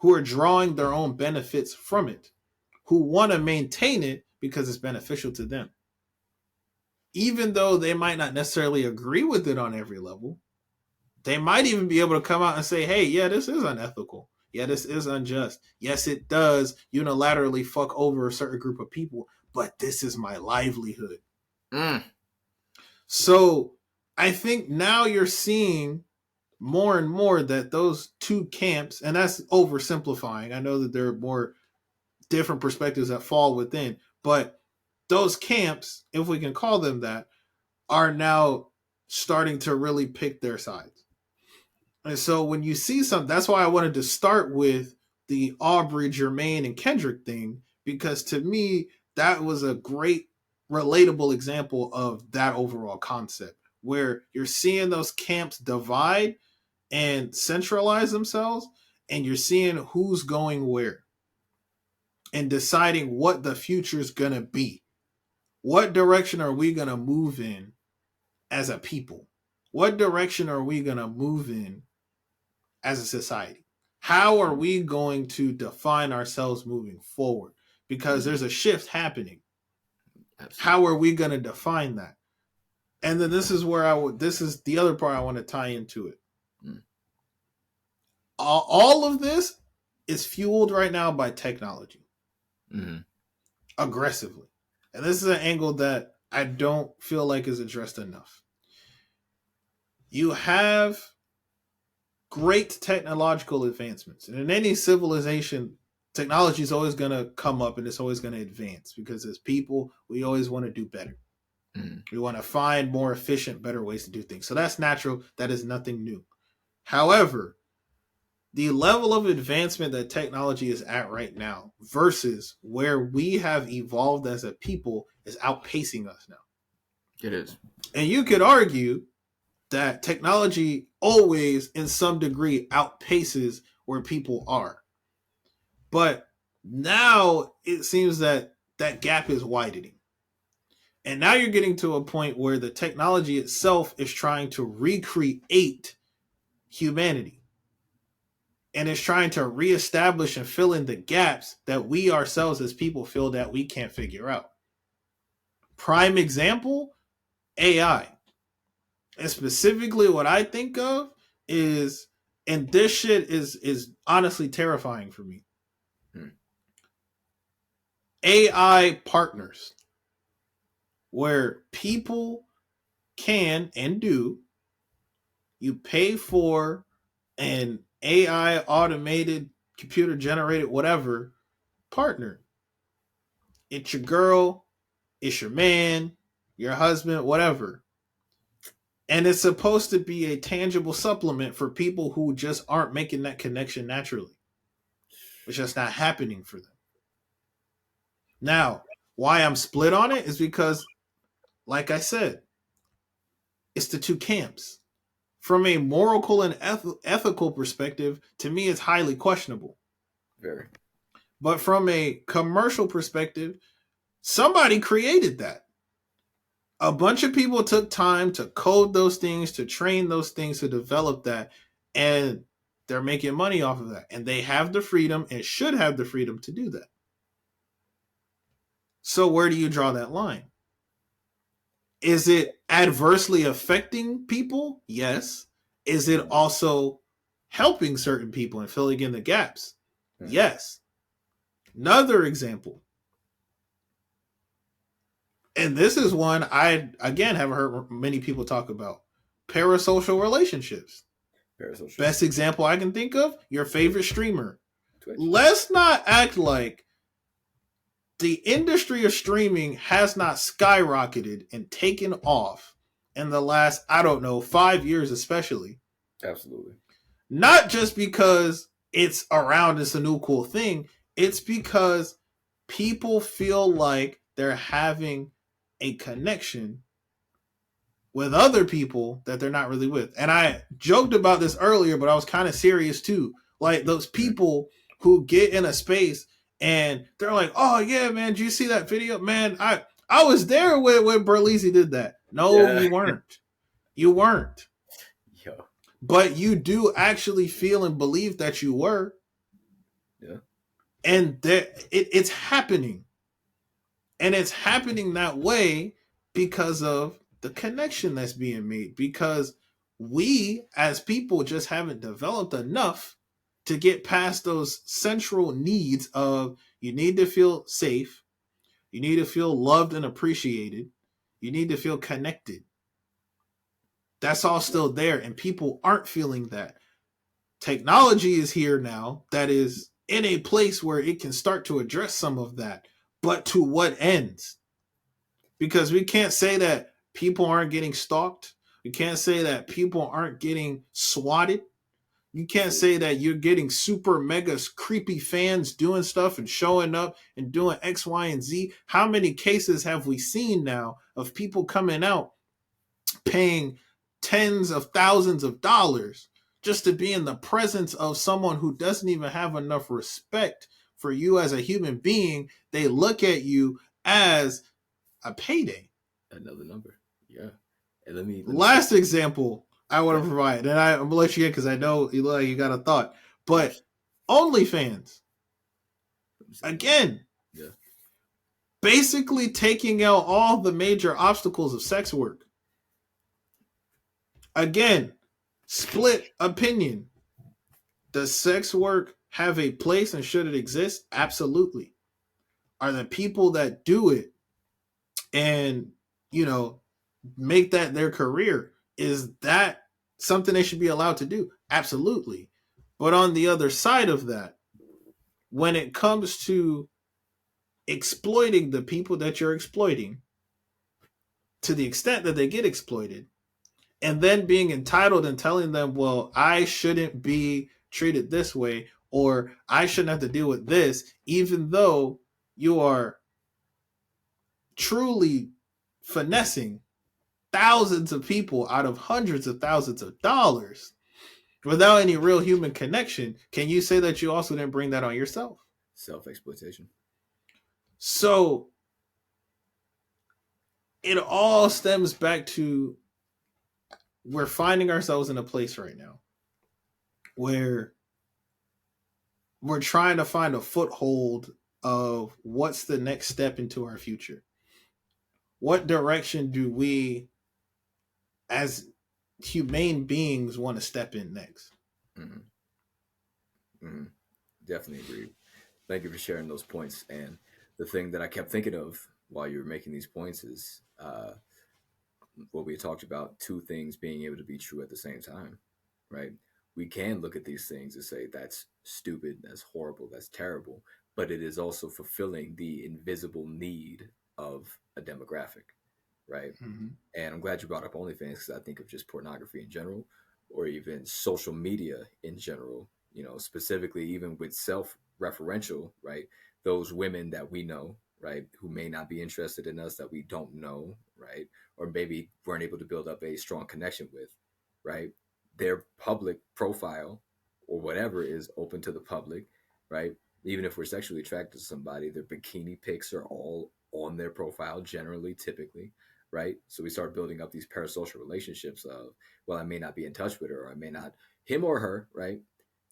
who are drawing their own benefits from it, who want to maintain it because it's beneficial to them. Even though they might not necessarily agree with it on every level, they might even be able to come out and say, hey, yeah, this is unethical. Yeah, this is unjust. Yes, it does unilaterally fuck over a certain group of people, but this is my livelihood. So I think now you're seeing more and more that those two camps, and that's oversimplifying. I know that there are more different perspectives that fall within, but those camps, if we can call them that, are now starting to really pick their sides. And so when you see something, that's why I wanted to start with the Aubrey, Jermaine, and Kendrick thing, because to me, that was a great relatable example of that overall concept, where you're seeing those camps divide and centralize themselves, and you're seeing who's going where and deciding what the future is going to be. What direction are we going to move in as a people? What direction are we going to move in as a society? How are we going to define ourselves moving forward? Because there's a shift happening. Absolutely. How are we going to define that? And then this is where this is the other part I want to tie into it. All of this is fueled right now by technology. Aggressively. And this is an angle that I don't feel like is addressed enough. You have great technological advancements. And in any civilization, technology is always going to come up and it's always going to advance, because as people, we always want to do better. We want to find more efficient, better ways to do things. So that's natural. That is nothing new. However, the level of advancement that technology is at right now versus where we have evolved as a people is outpacing us now. It is. And you could argue that technology always, in some degree, outpaces where people are. But now it seems that that gap is widening. And now you're getting to a point where the technology itself is trying to recreate humanity. And it's trying to reestablish and fill in the gaps that we ourselves as people feel that we can't figure out. Prime example, AI. And specifically what I think of is, and this shit is honestly terrifying for me. AI partners, where people can and do, you pay for an AI automated, computer generated, whatever partner. It's your girl, it's your man, your husband, whatever. And it's supposed to be a tangible supplement for people who just aren't making that connection naturally. It's just not happening for them. Now, why I'm split on it is because, like I said, it's the two camps. From a moral and ethical perspective, to me, it's highly questionable. Very. But from a commercial perspective, somebody created that. A bunch of people took time to code those things, to train those things, to develop that, and they're making money off of that. And they have the freedom and should have the freedom to do that. So where do you draw that line? Is it adversely affecting people? Yes. Is it also helping certain people and filling in the gaps? Yes. Another example. And this is one I, again, haven't heard many people talk about. Parasocial relationships. Best example I can think of, your favorite streamer. Twitch. Let's not act like the industry of streaming has not skyrocketed and taken off in the last, 5 years especially. Absolutely. Not just because it's around, it's a new cool thing. It's because people feel like they're having a connection with other people that they're not really with. And I joked about this earlier, but I was kind of serious too. Like those people who get in a space and they're like, oh yeah, man, did you see that video? Man, I was there when Berlizzi did that. No, you weren't. You weren't. Yo. But you do actually feel and believe that you were. Yeah. And it's happening. And it's happening that way because of the connection that's being made. Because we as people just haven't developed enough to get past those central needs of, you need to feel safe, you need to feel loved and appreciated, you need to feel connected. That's all still there, and people aren't feeling that. Technology is here now that is in a place where it can start to address some of that, but to what ends? Because we can't say that people aren't getting stalked. We can't say that people aren't getting swatted. You can't say that you're getting super mega creepy fans doing stuff and showing up and doing X, Y, and Z. How many cases have we seen now of people coming out paying tens of thousands of dollars just to be in the presence of someone who doesn't even have enough respect for you as a human being? They look at you as a payday. Another number. Yeah. And let me Last example I want to provide, and I'm gonna let you in because I know you look like you got a thought, but OnlyFans, again, basically taking out all the major obstacles of sex work. Again, split opinion. Does sex work have a place and should it exist? Absolutely. Are the people that do it and, make that their career, is that something they should be allowed to do? Absolutely. But on the other side of that, when it comes to exploiting the people that you're exploiting to the extent that they get exploited, and then being entitled and telling them, well, I shouldn't be treated this way, or I shouldn't have to deal with this, even though you are truly finessing thousands of people out of hundreds of thousands of dollars without any real human connection, can you say that you also didn't bring that on yourself? Self-exploitation. So it all stems back to, we're finding ourselves in a place right now where we're trying to find a foothold of what's the next step into our future. What direction do we as humane beings want to step in next? Definitely agree. Thank you for sharing those points. And the thing that I kept thinking of while you were making these points is what we talked about, two things being able to be true at the same time, right? We can look at these things and say that's stupid, that's horrible, that's terrible, but it is also fulfilling the invisible need of a demographic, right? Mm-hmm. And I'm glad you brought up OnlyFans, because I think of just pornography in general, or even social media in general, specifically even with self-referential, right? Those women that we know, right, who may not be interested in us, that we don't know, right, or maybe weren't able to build up a strong connection with, right? Their public profile or whatever is open to the public, right? Even if we're sexually attracted to somebody, their bikini pics are all on their profile, generally, typically, right? So we start building up these parasocial relationships of, well, I may not be in touch with her, or I may not, him or her, right?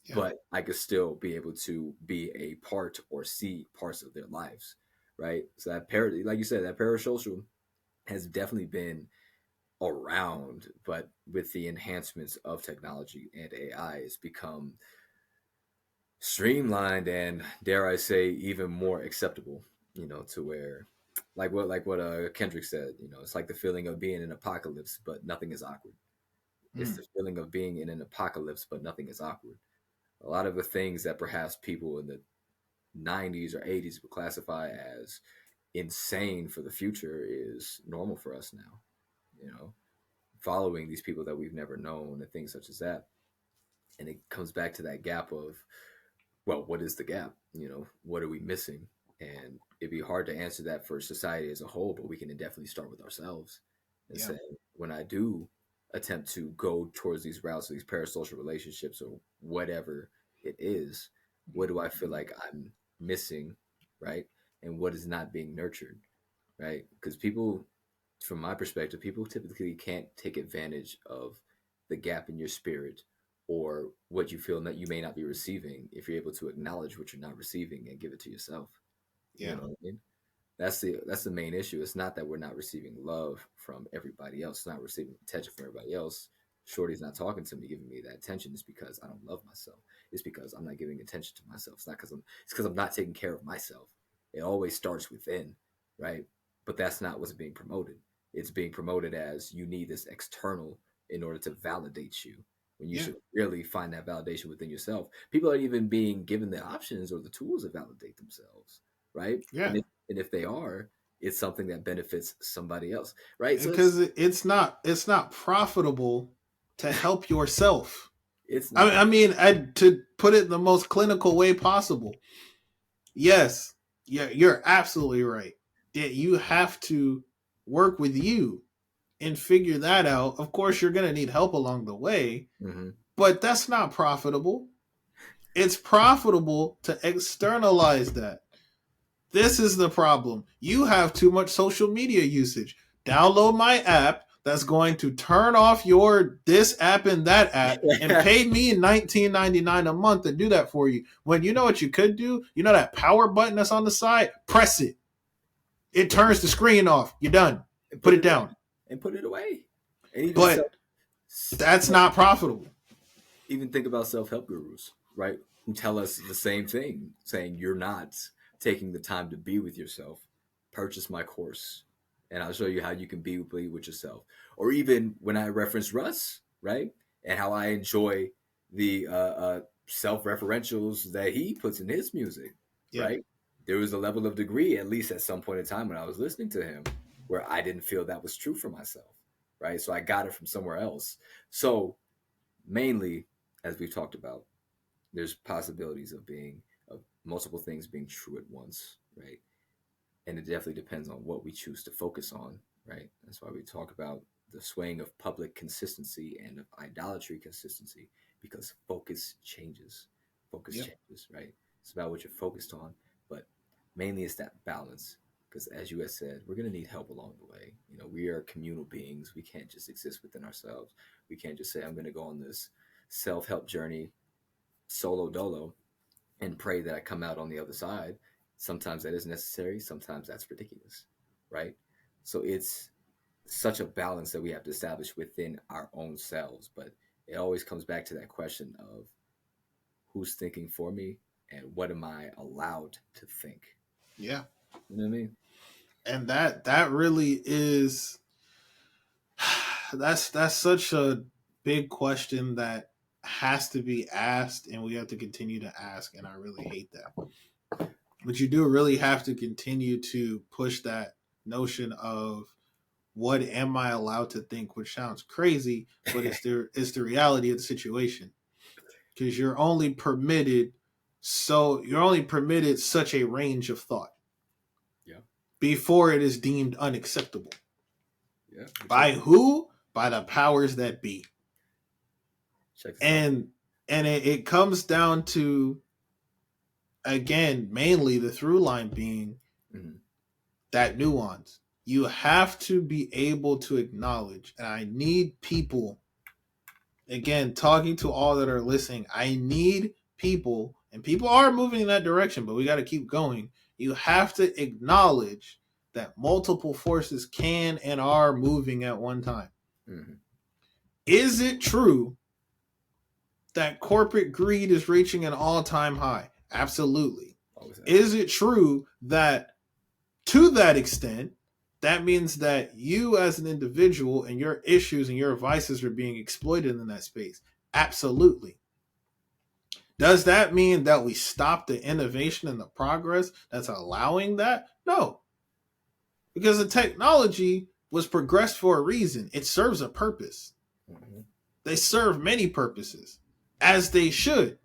Yeah. But I could still be able to be a part or see parts of their lives, right? So that like you said, that parasocial has definitely been around, but with the enhancements of technology and AI, it's become streamlined and, dare I say, even more acceptable, to where, like what Kendrick said, it's like the feeling of being in an apocalypse, but nothing is awkward. It's the feeling of being in an apocalypse, but nothing is awkward. A lot of the things that perhaps people in the 90s or 80s would classify as insane for the future is normal for us now, following these people that we've never known and things such as that. And it comes back to that gap of, well, what is the gap? What are we missing? And it'd be hard to answer that for society as a whole, but we can definitely start with ourselves and say, when I do attempt to go towards these routes, these parasocial relationships or whatever it is, what do I feel like I'm missing, right? And what is not being nurtured, right? Because people, from my perspective, people typically can't take advantage of the gap in your spirit or what you feel that you may not be receiving if you're able to acknowledge what you're not receiving and give it to yourself. Yeah. You know what I mean? That's the main issue. It's not that we're not receiving love from everybody else. It's not receiving attention from everybody else. Shorty's not talking to me, giving me that attention. It's because I don't love myself. It's because I'm not giving attention to myself. It's because I'm not taking care of myself. It always starts within, right? But that's not what's being promoted. It's being promoted as you need this external in order to validate you, when you should really find that validation within yourself. People aren't even being given the options or the tools to validate themselves, right? Yeah. And if they are, it's something that benefits somebody else, right? Because it's not profitable to help yourself. It's not. I mean, to put it in the most clinical way possible. Yes, you're absolutely right. You have to work with you and figure that out. Of course, you're going to need help along the way, Mm-hmm. but that's not profitable. It's profitable to externalize that. This is the problem. You have too much social media usage. Download my app that's going to turn off your this app and that app and pay me $19.99 a month to do that for you. When you know what you could do, you know that power button that's on the side? Press it. It turns the screen off. You're done. Put it down. And put it away. And even But that's not profitable. Even think about self-help gurus, right? Who tell us the same thing, saying you're not taking the time to be with yourself. Purchase my course, and I'll show you how you can be with yourself. Or even when I reference Russ, right? And how I enjoy the self-referentials that he puts in his music, right? There was a level of degree, at least at some point in time when I was listening to him, where I didn't feel that was true for myself, right? So I got it from somewhere else. So mainly, as we've talked about, there's possibilities of multiple things being true at once, right? And it definitely depends on what we choose to focus on, right? That's why we talk about the swaying of public consistency and of idolatry consistency, because focus changes. Changes, right? It's about what you're focused on, but mainly it's that balance. Because as you had said, we're going to need help along the way. You know, we are communal beings. We can't just exist within ourselves. We can't just say, I'm going to go on this self-help journey solo dolo and pray that I come out on the other side. Sometimes that is necessary. Sometimes that's ridiculous, right? So it's such a balance that we have to establish within our own selves. But it always comes back to that question of who's thinking for me and what am I allowed to think? Yeah. You know what I mean? And that really is that's such a big question that has to be asked, and we have to continue to ask, and I really hate that. But you do really have to continue to push that notion of what am I allowed to think, which sounds crazy, but it's the reality of the situation. Because you're only permitted such a range of thought. Yeah. Before it is deemed unacceptable. Yeah. By who? By the powers that be. And it comes down to, again, mainly the through line being that nuance. You have to be able to acknowledge, and I need people, again, talking to all that are listening, I need people, and people are moving in that direction, but we got to keep going. You have to acknowledge that multiple forces can and are moving at one time. Mm-hmm. Is it true that corporate greed is reaching an all-time high? Absolutely. Is it true that to that extent, that means that you as an individual and your issues and your vices are being exploited in that space? Absolutely. Does that mean that we stop the innovation and the progress that's allowing that? No. Because the technology was progressed for a reason. It serves a purpose. Mm-hmm. They serve many purposes, as they should.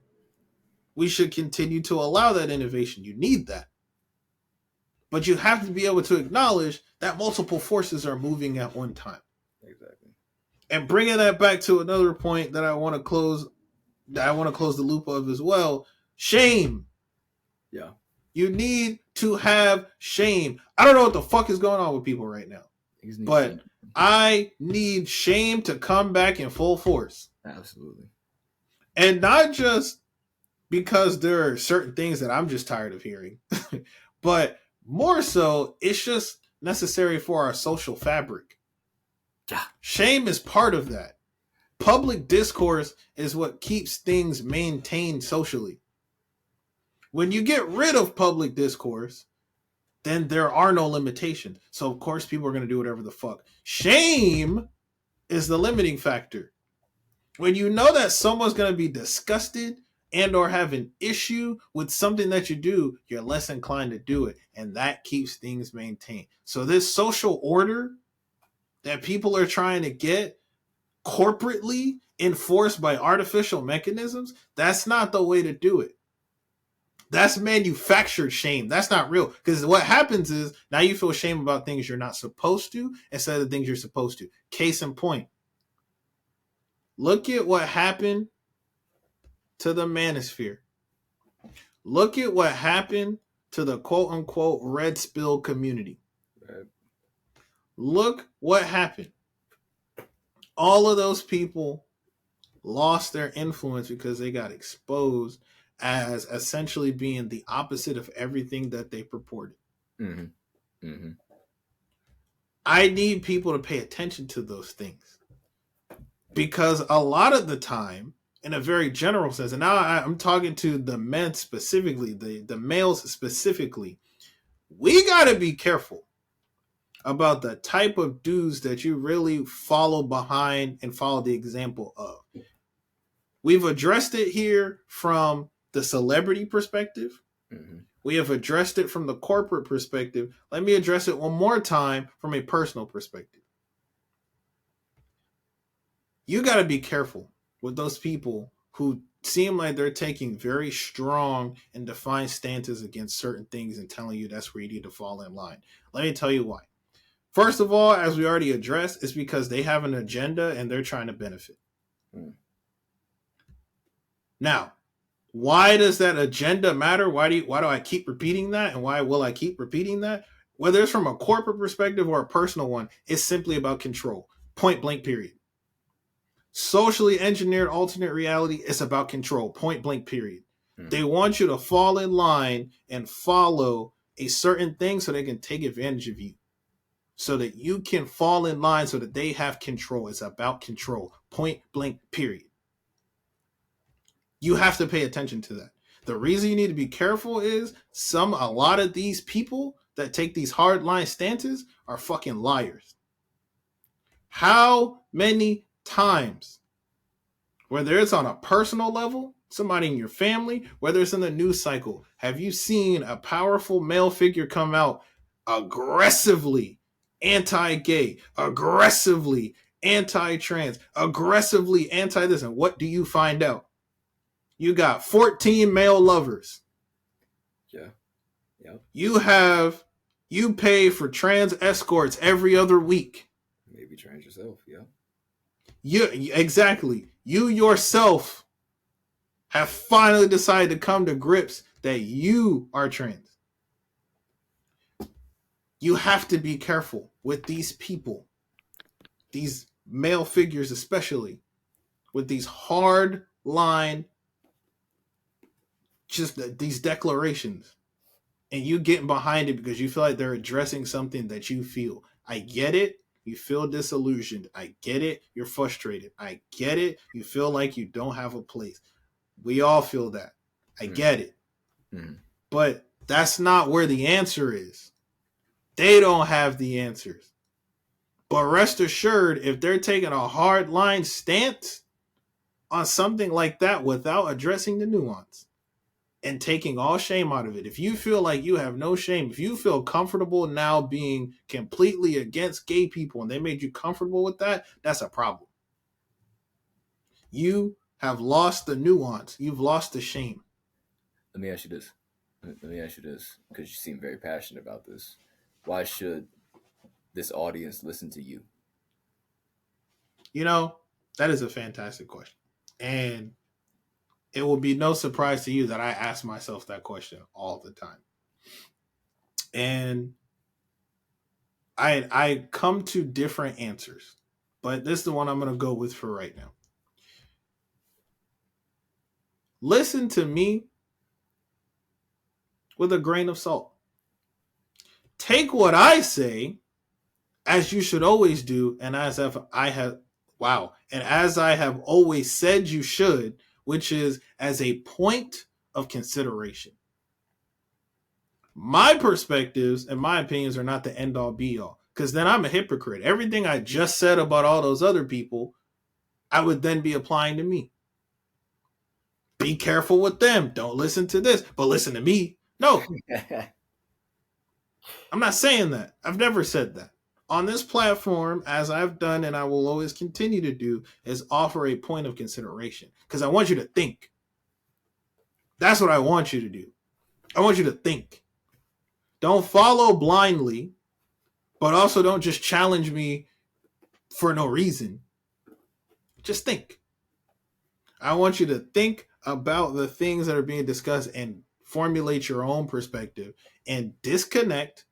We should continue to allow that innovation. You need that. But you have to be able to acknowledge that multiple forces are moving at one time. Exactly. And bringing that back to another point that I want to close the loop of as well. Shame. Yeah. You need to have shame. I don't know what the fuck is going on with people right now. But shame. I need shame to come back in full force. Absolutely. And not just because there are certain things that I'm just tired of hearing, but more so, it's just necessary for our social fabric. Yeah. Shame is part of that. Public discourse is what keeps things maintained socially. When you get rid of public discourse, then there are no limitations. So, of course, people are going to do whatever the fuck. Shame is the limiting factor. When you know that someone's going to be disgusted and or have an issue with something that you do, you're less inclined to do it. And that keeps things maintained. So this social order that people are trying to get, corporately enforced by artificial mechanisms, that's not the way to do it. That's manufactured shame. That's not real. Because what happens is now you feel shame about things you're not supposed to instead of things you're supposed to. Case in point. Look at what happened to the manosphere. Look at what happened to the quote unquote red spill community. Right. Look what happened. All of those people lost their influence because they got exposed as essentially being the opposite of everything that they purported. Mm-hmm. Mm-hmm. I need people to pay attention to those things because a lot of the time, in a very general sense, and now I'm talking to the men specifically, the males specifically, we got to be careful about the type of dudes that you really follow behind and follow the example of. We've addressed it here from the celebrity perspective. Mm-hmm. We have addressed it from the corporate perspective. Let me address it one more time from a personal perspective. You got to be careful with those people who seem like they're taking very strong and defined stances against certain things and telling you that's where you need to fall in line. Let me tell you why. First of all, as we already addressed, it's because they have an agenda and they're trying to benefit. Now, why does that agenda matter? Why do I keep repeating that? And why will I keep repeating that? Whether it's from a corporate perspective or a personal one, it's simply about control. Point blank, period. Socially engineered alternate reality is about control. Point blank, period. Mm-hmm. They want you to fall in line and follow a certain thing so they can take advantage of you. So that you can fall in line so that they have control. It's about control. Point blank, period. You have to pay attention to that. The reason you need to be careful is a lot of these people that take these hard line stances are fucking liars. How many times, whether it's on a personal level, somebody in your family, whether it's in the news cycle, have you seen a powerful male figure come out aggressively anti-gay, aggressively anti-trans, aggressively anti-this? And what do you find out? You got 14 male lovers. Yeah. Yep. You pay for trans escorts every other week. Maybe trans yourself, yeah. Exactly. You yourself have finally decided to come to grips that you are trans. You have to be careful with these people, these male figures especially, with these hard line, just these declarations, and you getting behind it because you feel like they're addressing something that you feel. I get it. You feel disillusioned. I get it. You're frustrated. I get it. You feel like you don't have a place. We all feel that. I get it. Mm-hmm. But that's not where the answer is. They don't have the answers. But rest assured, if they're taking a hard line stance on something like that without addressing the nuance and taking all shame out of it, if you feel like you have no shame, if you feel comfortable now being completely against gay people and they made you comfortable with that, that's a problem. You have lost the nuance. You've lost the shame. Let me ask you this, because you seem very passionate about this. Why should this audience listen to you? You know, that is a fantastic question. And it will be no surprise to you that I ask myself that question all the time. And I come to different answers, but this is the one I'm going to go with for right now. Listen to me with a grain of salt. Take what I say, as you should always do, and as I have always said you should, which is as a point of consideration. My perspectives and my opinions are not the end all be all, because then I'm a hypocrite. Everything I just said about all those other people, I would then be applying to me. Be careful with them. Don't listen to this, but listen to me. No. I'm not saying that. I've never said that. on this platform, as I've done and I will always continue to do, is offer a point of consideration. Because I want you to think. That's what I want you to do. I want you to think. Don't follow blindly, but also don't just challenge me for no reason. Just think. I want you to think about the things that are being discussed and formulate your own perspective and disconnect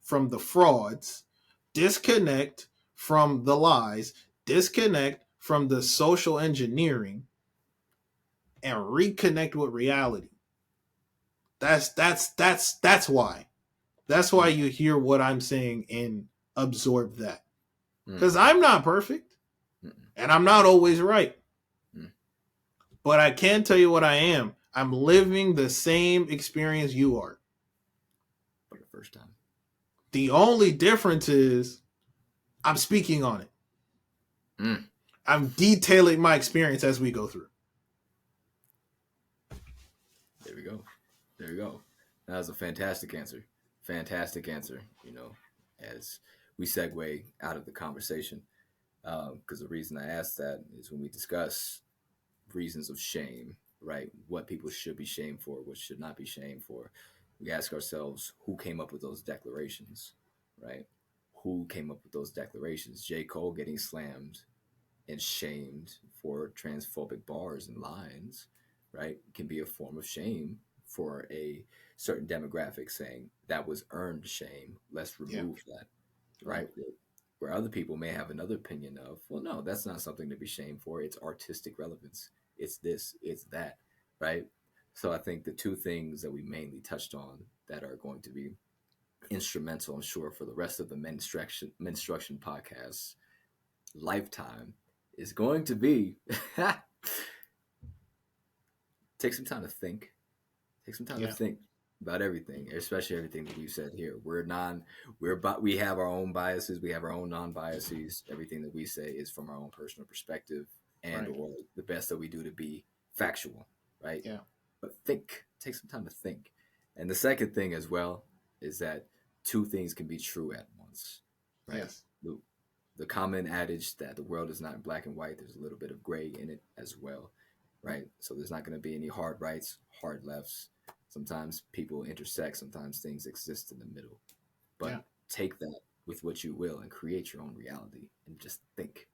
from the frauds, disconnect from the lies, disconnect from the social engineering, and reconnect with reality. That's why. That's why you hear what I'm saying and absorb that. Because I'm not perfect and I'm not always right. But I can tell you what I am. I'm living the same experience you are. For the first time. The only difference is I'm speaking on it. I'm detailing my experience as we go through. There we go. There we go. That was a fantastic answer. Fantastic answer, as we segue out of the conversation. Because the reason I asked that is when we discuss reasons of shame, right? What people should be shamed for, what should not be shamed for. We ask ourselves, who came up with those declarations, right? Who came up with those declarations? J. Cole getting slammed and shamed for transphobic bars and lines, right? Can be a form of shame for a certain demographic, saying that was earned shame. Let's remove that, right? Where other people may have another opinion of, well, no, that's not something to be shamed for. It's artistic relevance. It's this, it's that, right? So I think the two things that we mainly touched on that are going to be instrumental, I'm sure, for the rest of the Menstruction podcast lifetime is going to be take some time to think. Take some time to think about everything, especially everything that we've said here. We have our own biases, we have our own non-biases. Everything that we say is from our own personal perspective and or the best that we do to be factual, right? Yeah. But take some time to think. And the second thing as well is that two things can be true at once, right? Yes. The common adage that the world is not black and white, there's a little bit of gray in it as well, right? So there's not going to be any hard rights, hard lefts. Sometimes people intersect, sometimes things exist in the middle. But take that with what you will and create your own reality and just think.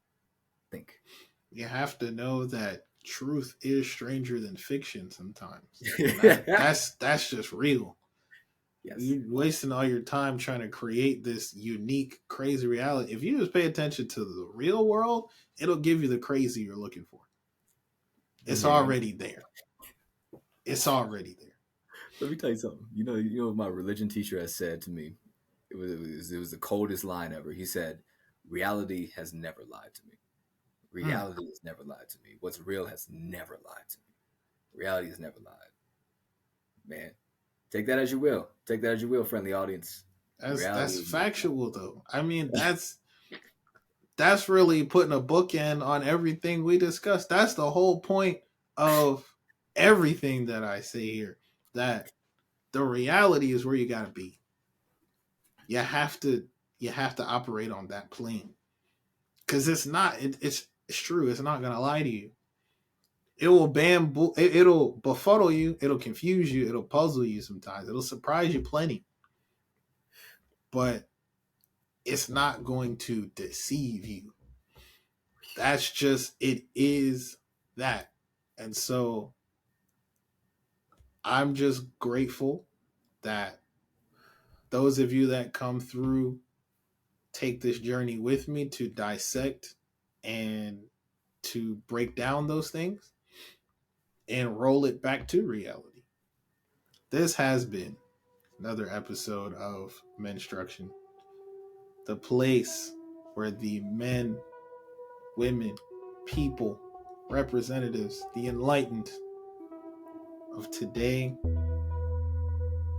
You have to know that truth is stranger than fiction sometimes. That's just real. Yes. You're wasting all your time trying to create this unique, crazy reality. If you just pay attention to the real world, it'll give you the crazy you're looking for. It's already there. It's already there. Let me tell you something. You know what my religion teacher has said to me? It was the coldest line ever. He said, "Reality has never lied to me. Reality has never lied to me. What's real has never lied to me. Reality has never lied." Man, take that as you will. Take that as you will, friendly audience. That's factual, though. I mean, that's really putting a bookend on everything we discussed. That's the whole point of everything that I say here. That the reality is where you gotta be. You have to operate on that plane. Because it's true. It's not gonna lie to you. It will it'll befuddle you, it'll confuse you, it'll puzzle you sometimes. It'll surprise you plenty. But it's not going to deceive you. That's just, it is that. And so I'm just grateful that those of you that come through take this journey with me to dissect and to break down those things and roll it back to reality. This has been another episode of Menstruction, the place where the men, women, people, representatives, the enlightened of today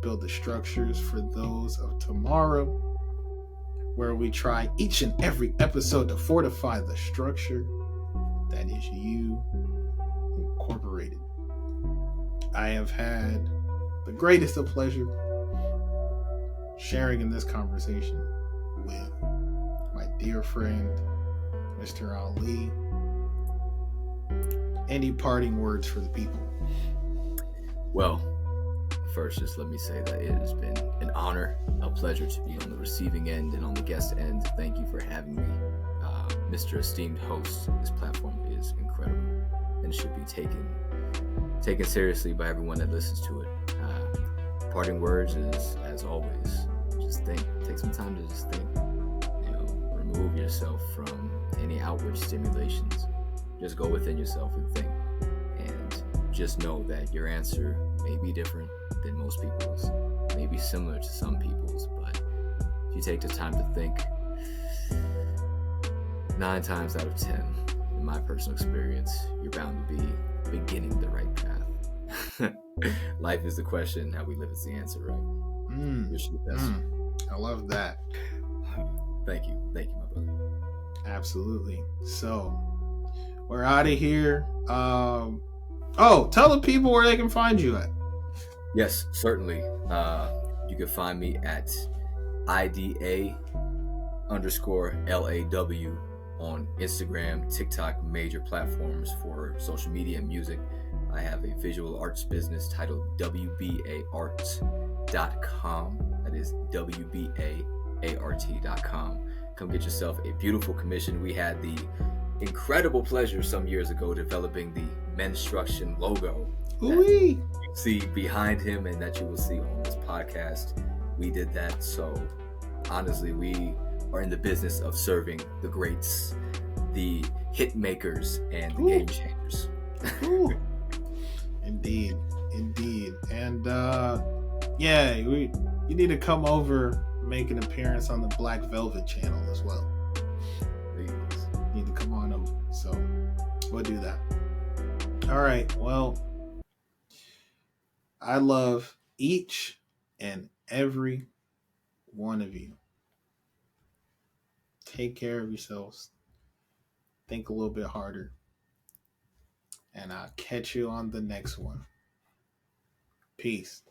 build the structures for those of tomorrow, where we try each and every episode to fortify the structure that is you incorporated. I have had the greatest of pleasure sharing in this conversation with dear friend, Mr. Ali. Any parting words for the people? Well, first, just let me say that it has been an honor, a pleasure to be on the receiving end and on the guest end. Thank you for having me, Mr. Esteemed Host. This platform is incredible and should be taken seriously by everyone that listens to it. Parting words is, as always, just think. Take some time to just think. Remove yourself from any outward stimulations. Just go within yourself and think. And just know that your answer may be different than most people's, may be similar to some people's, but if you take the time to think, 9 times out of 10, in my personal experience, you're bound to be beginning the right path. Life is the question, how we live is the answer, right? Wish you the best. I love that. Thank you, my brother. Absolutely. So we're out of here. Tell the people where they can find you at. Yes, certainly. You can find me at IDA_LAW on Instagram, TikTok, major platforms for social media and music. I have a visual arts business titled WBAArts.com. That is WBAART.com. Come get yourself a beautiful commission. We had the incredible pleasure some years ago developing the Menstruction logo that you see behind him and that you will see on this podcast. We did that. So honestly, we are in the business of serving the greats, the hit makers, and the game changers. Indeed. And you need to come over, make an appearance on the Black Velvet channel as well. Please. You need to come on over. So we'll do that. All right. Well, I love each and every one of you. Take care of yourselves. Think a little bit harder. And I'll catch you on the next one. Peace.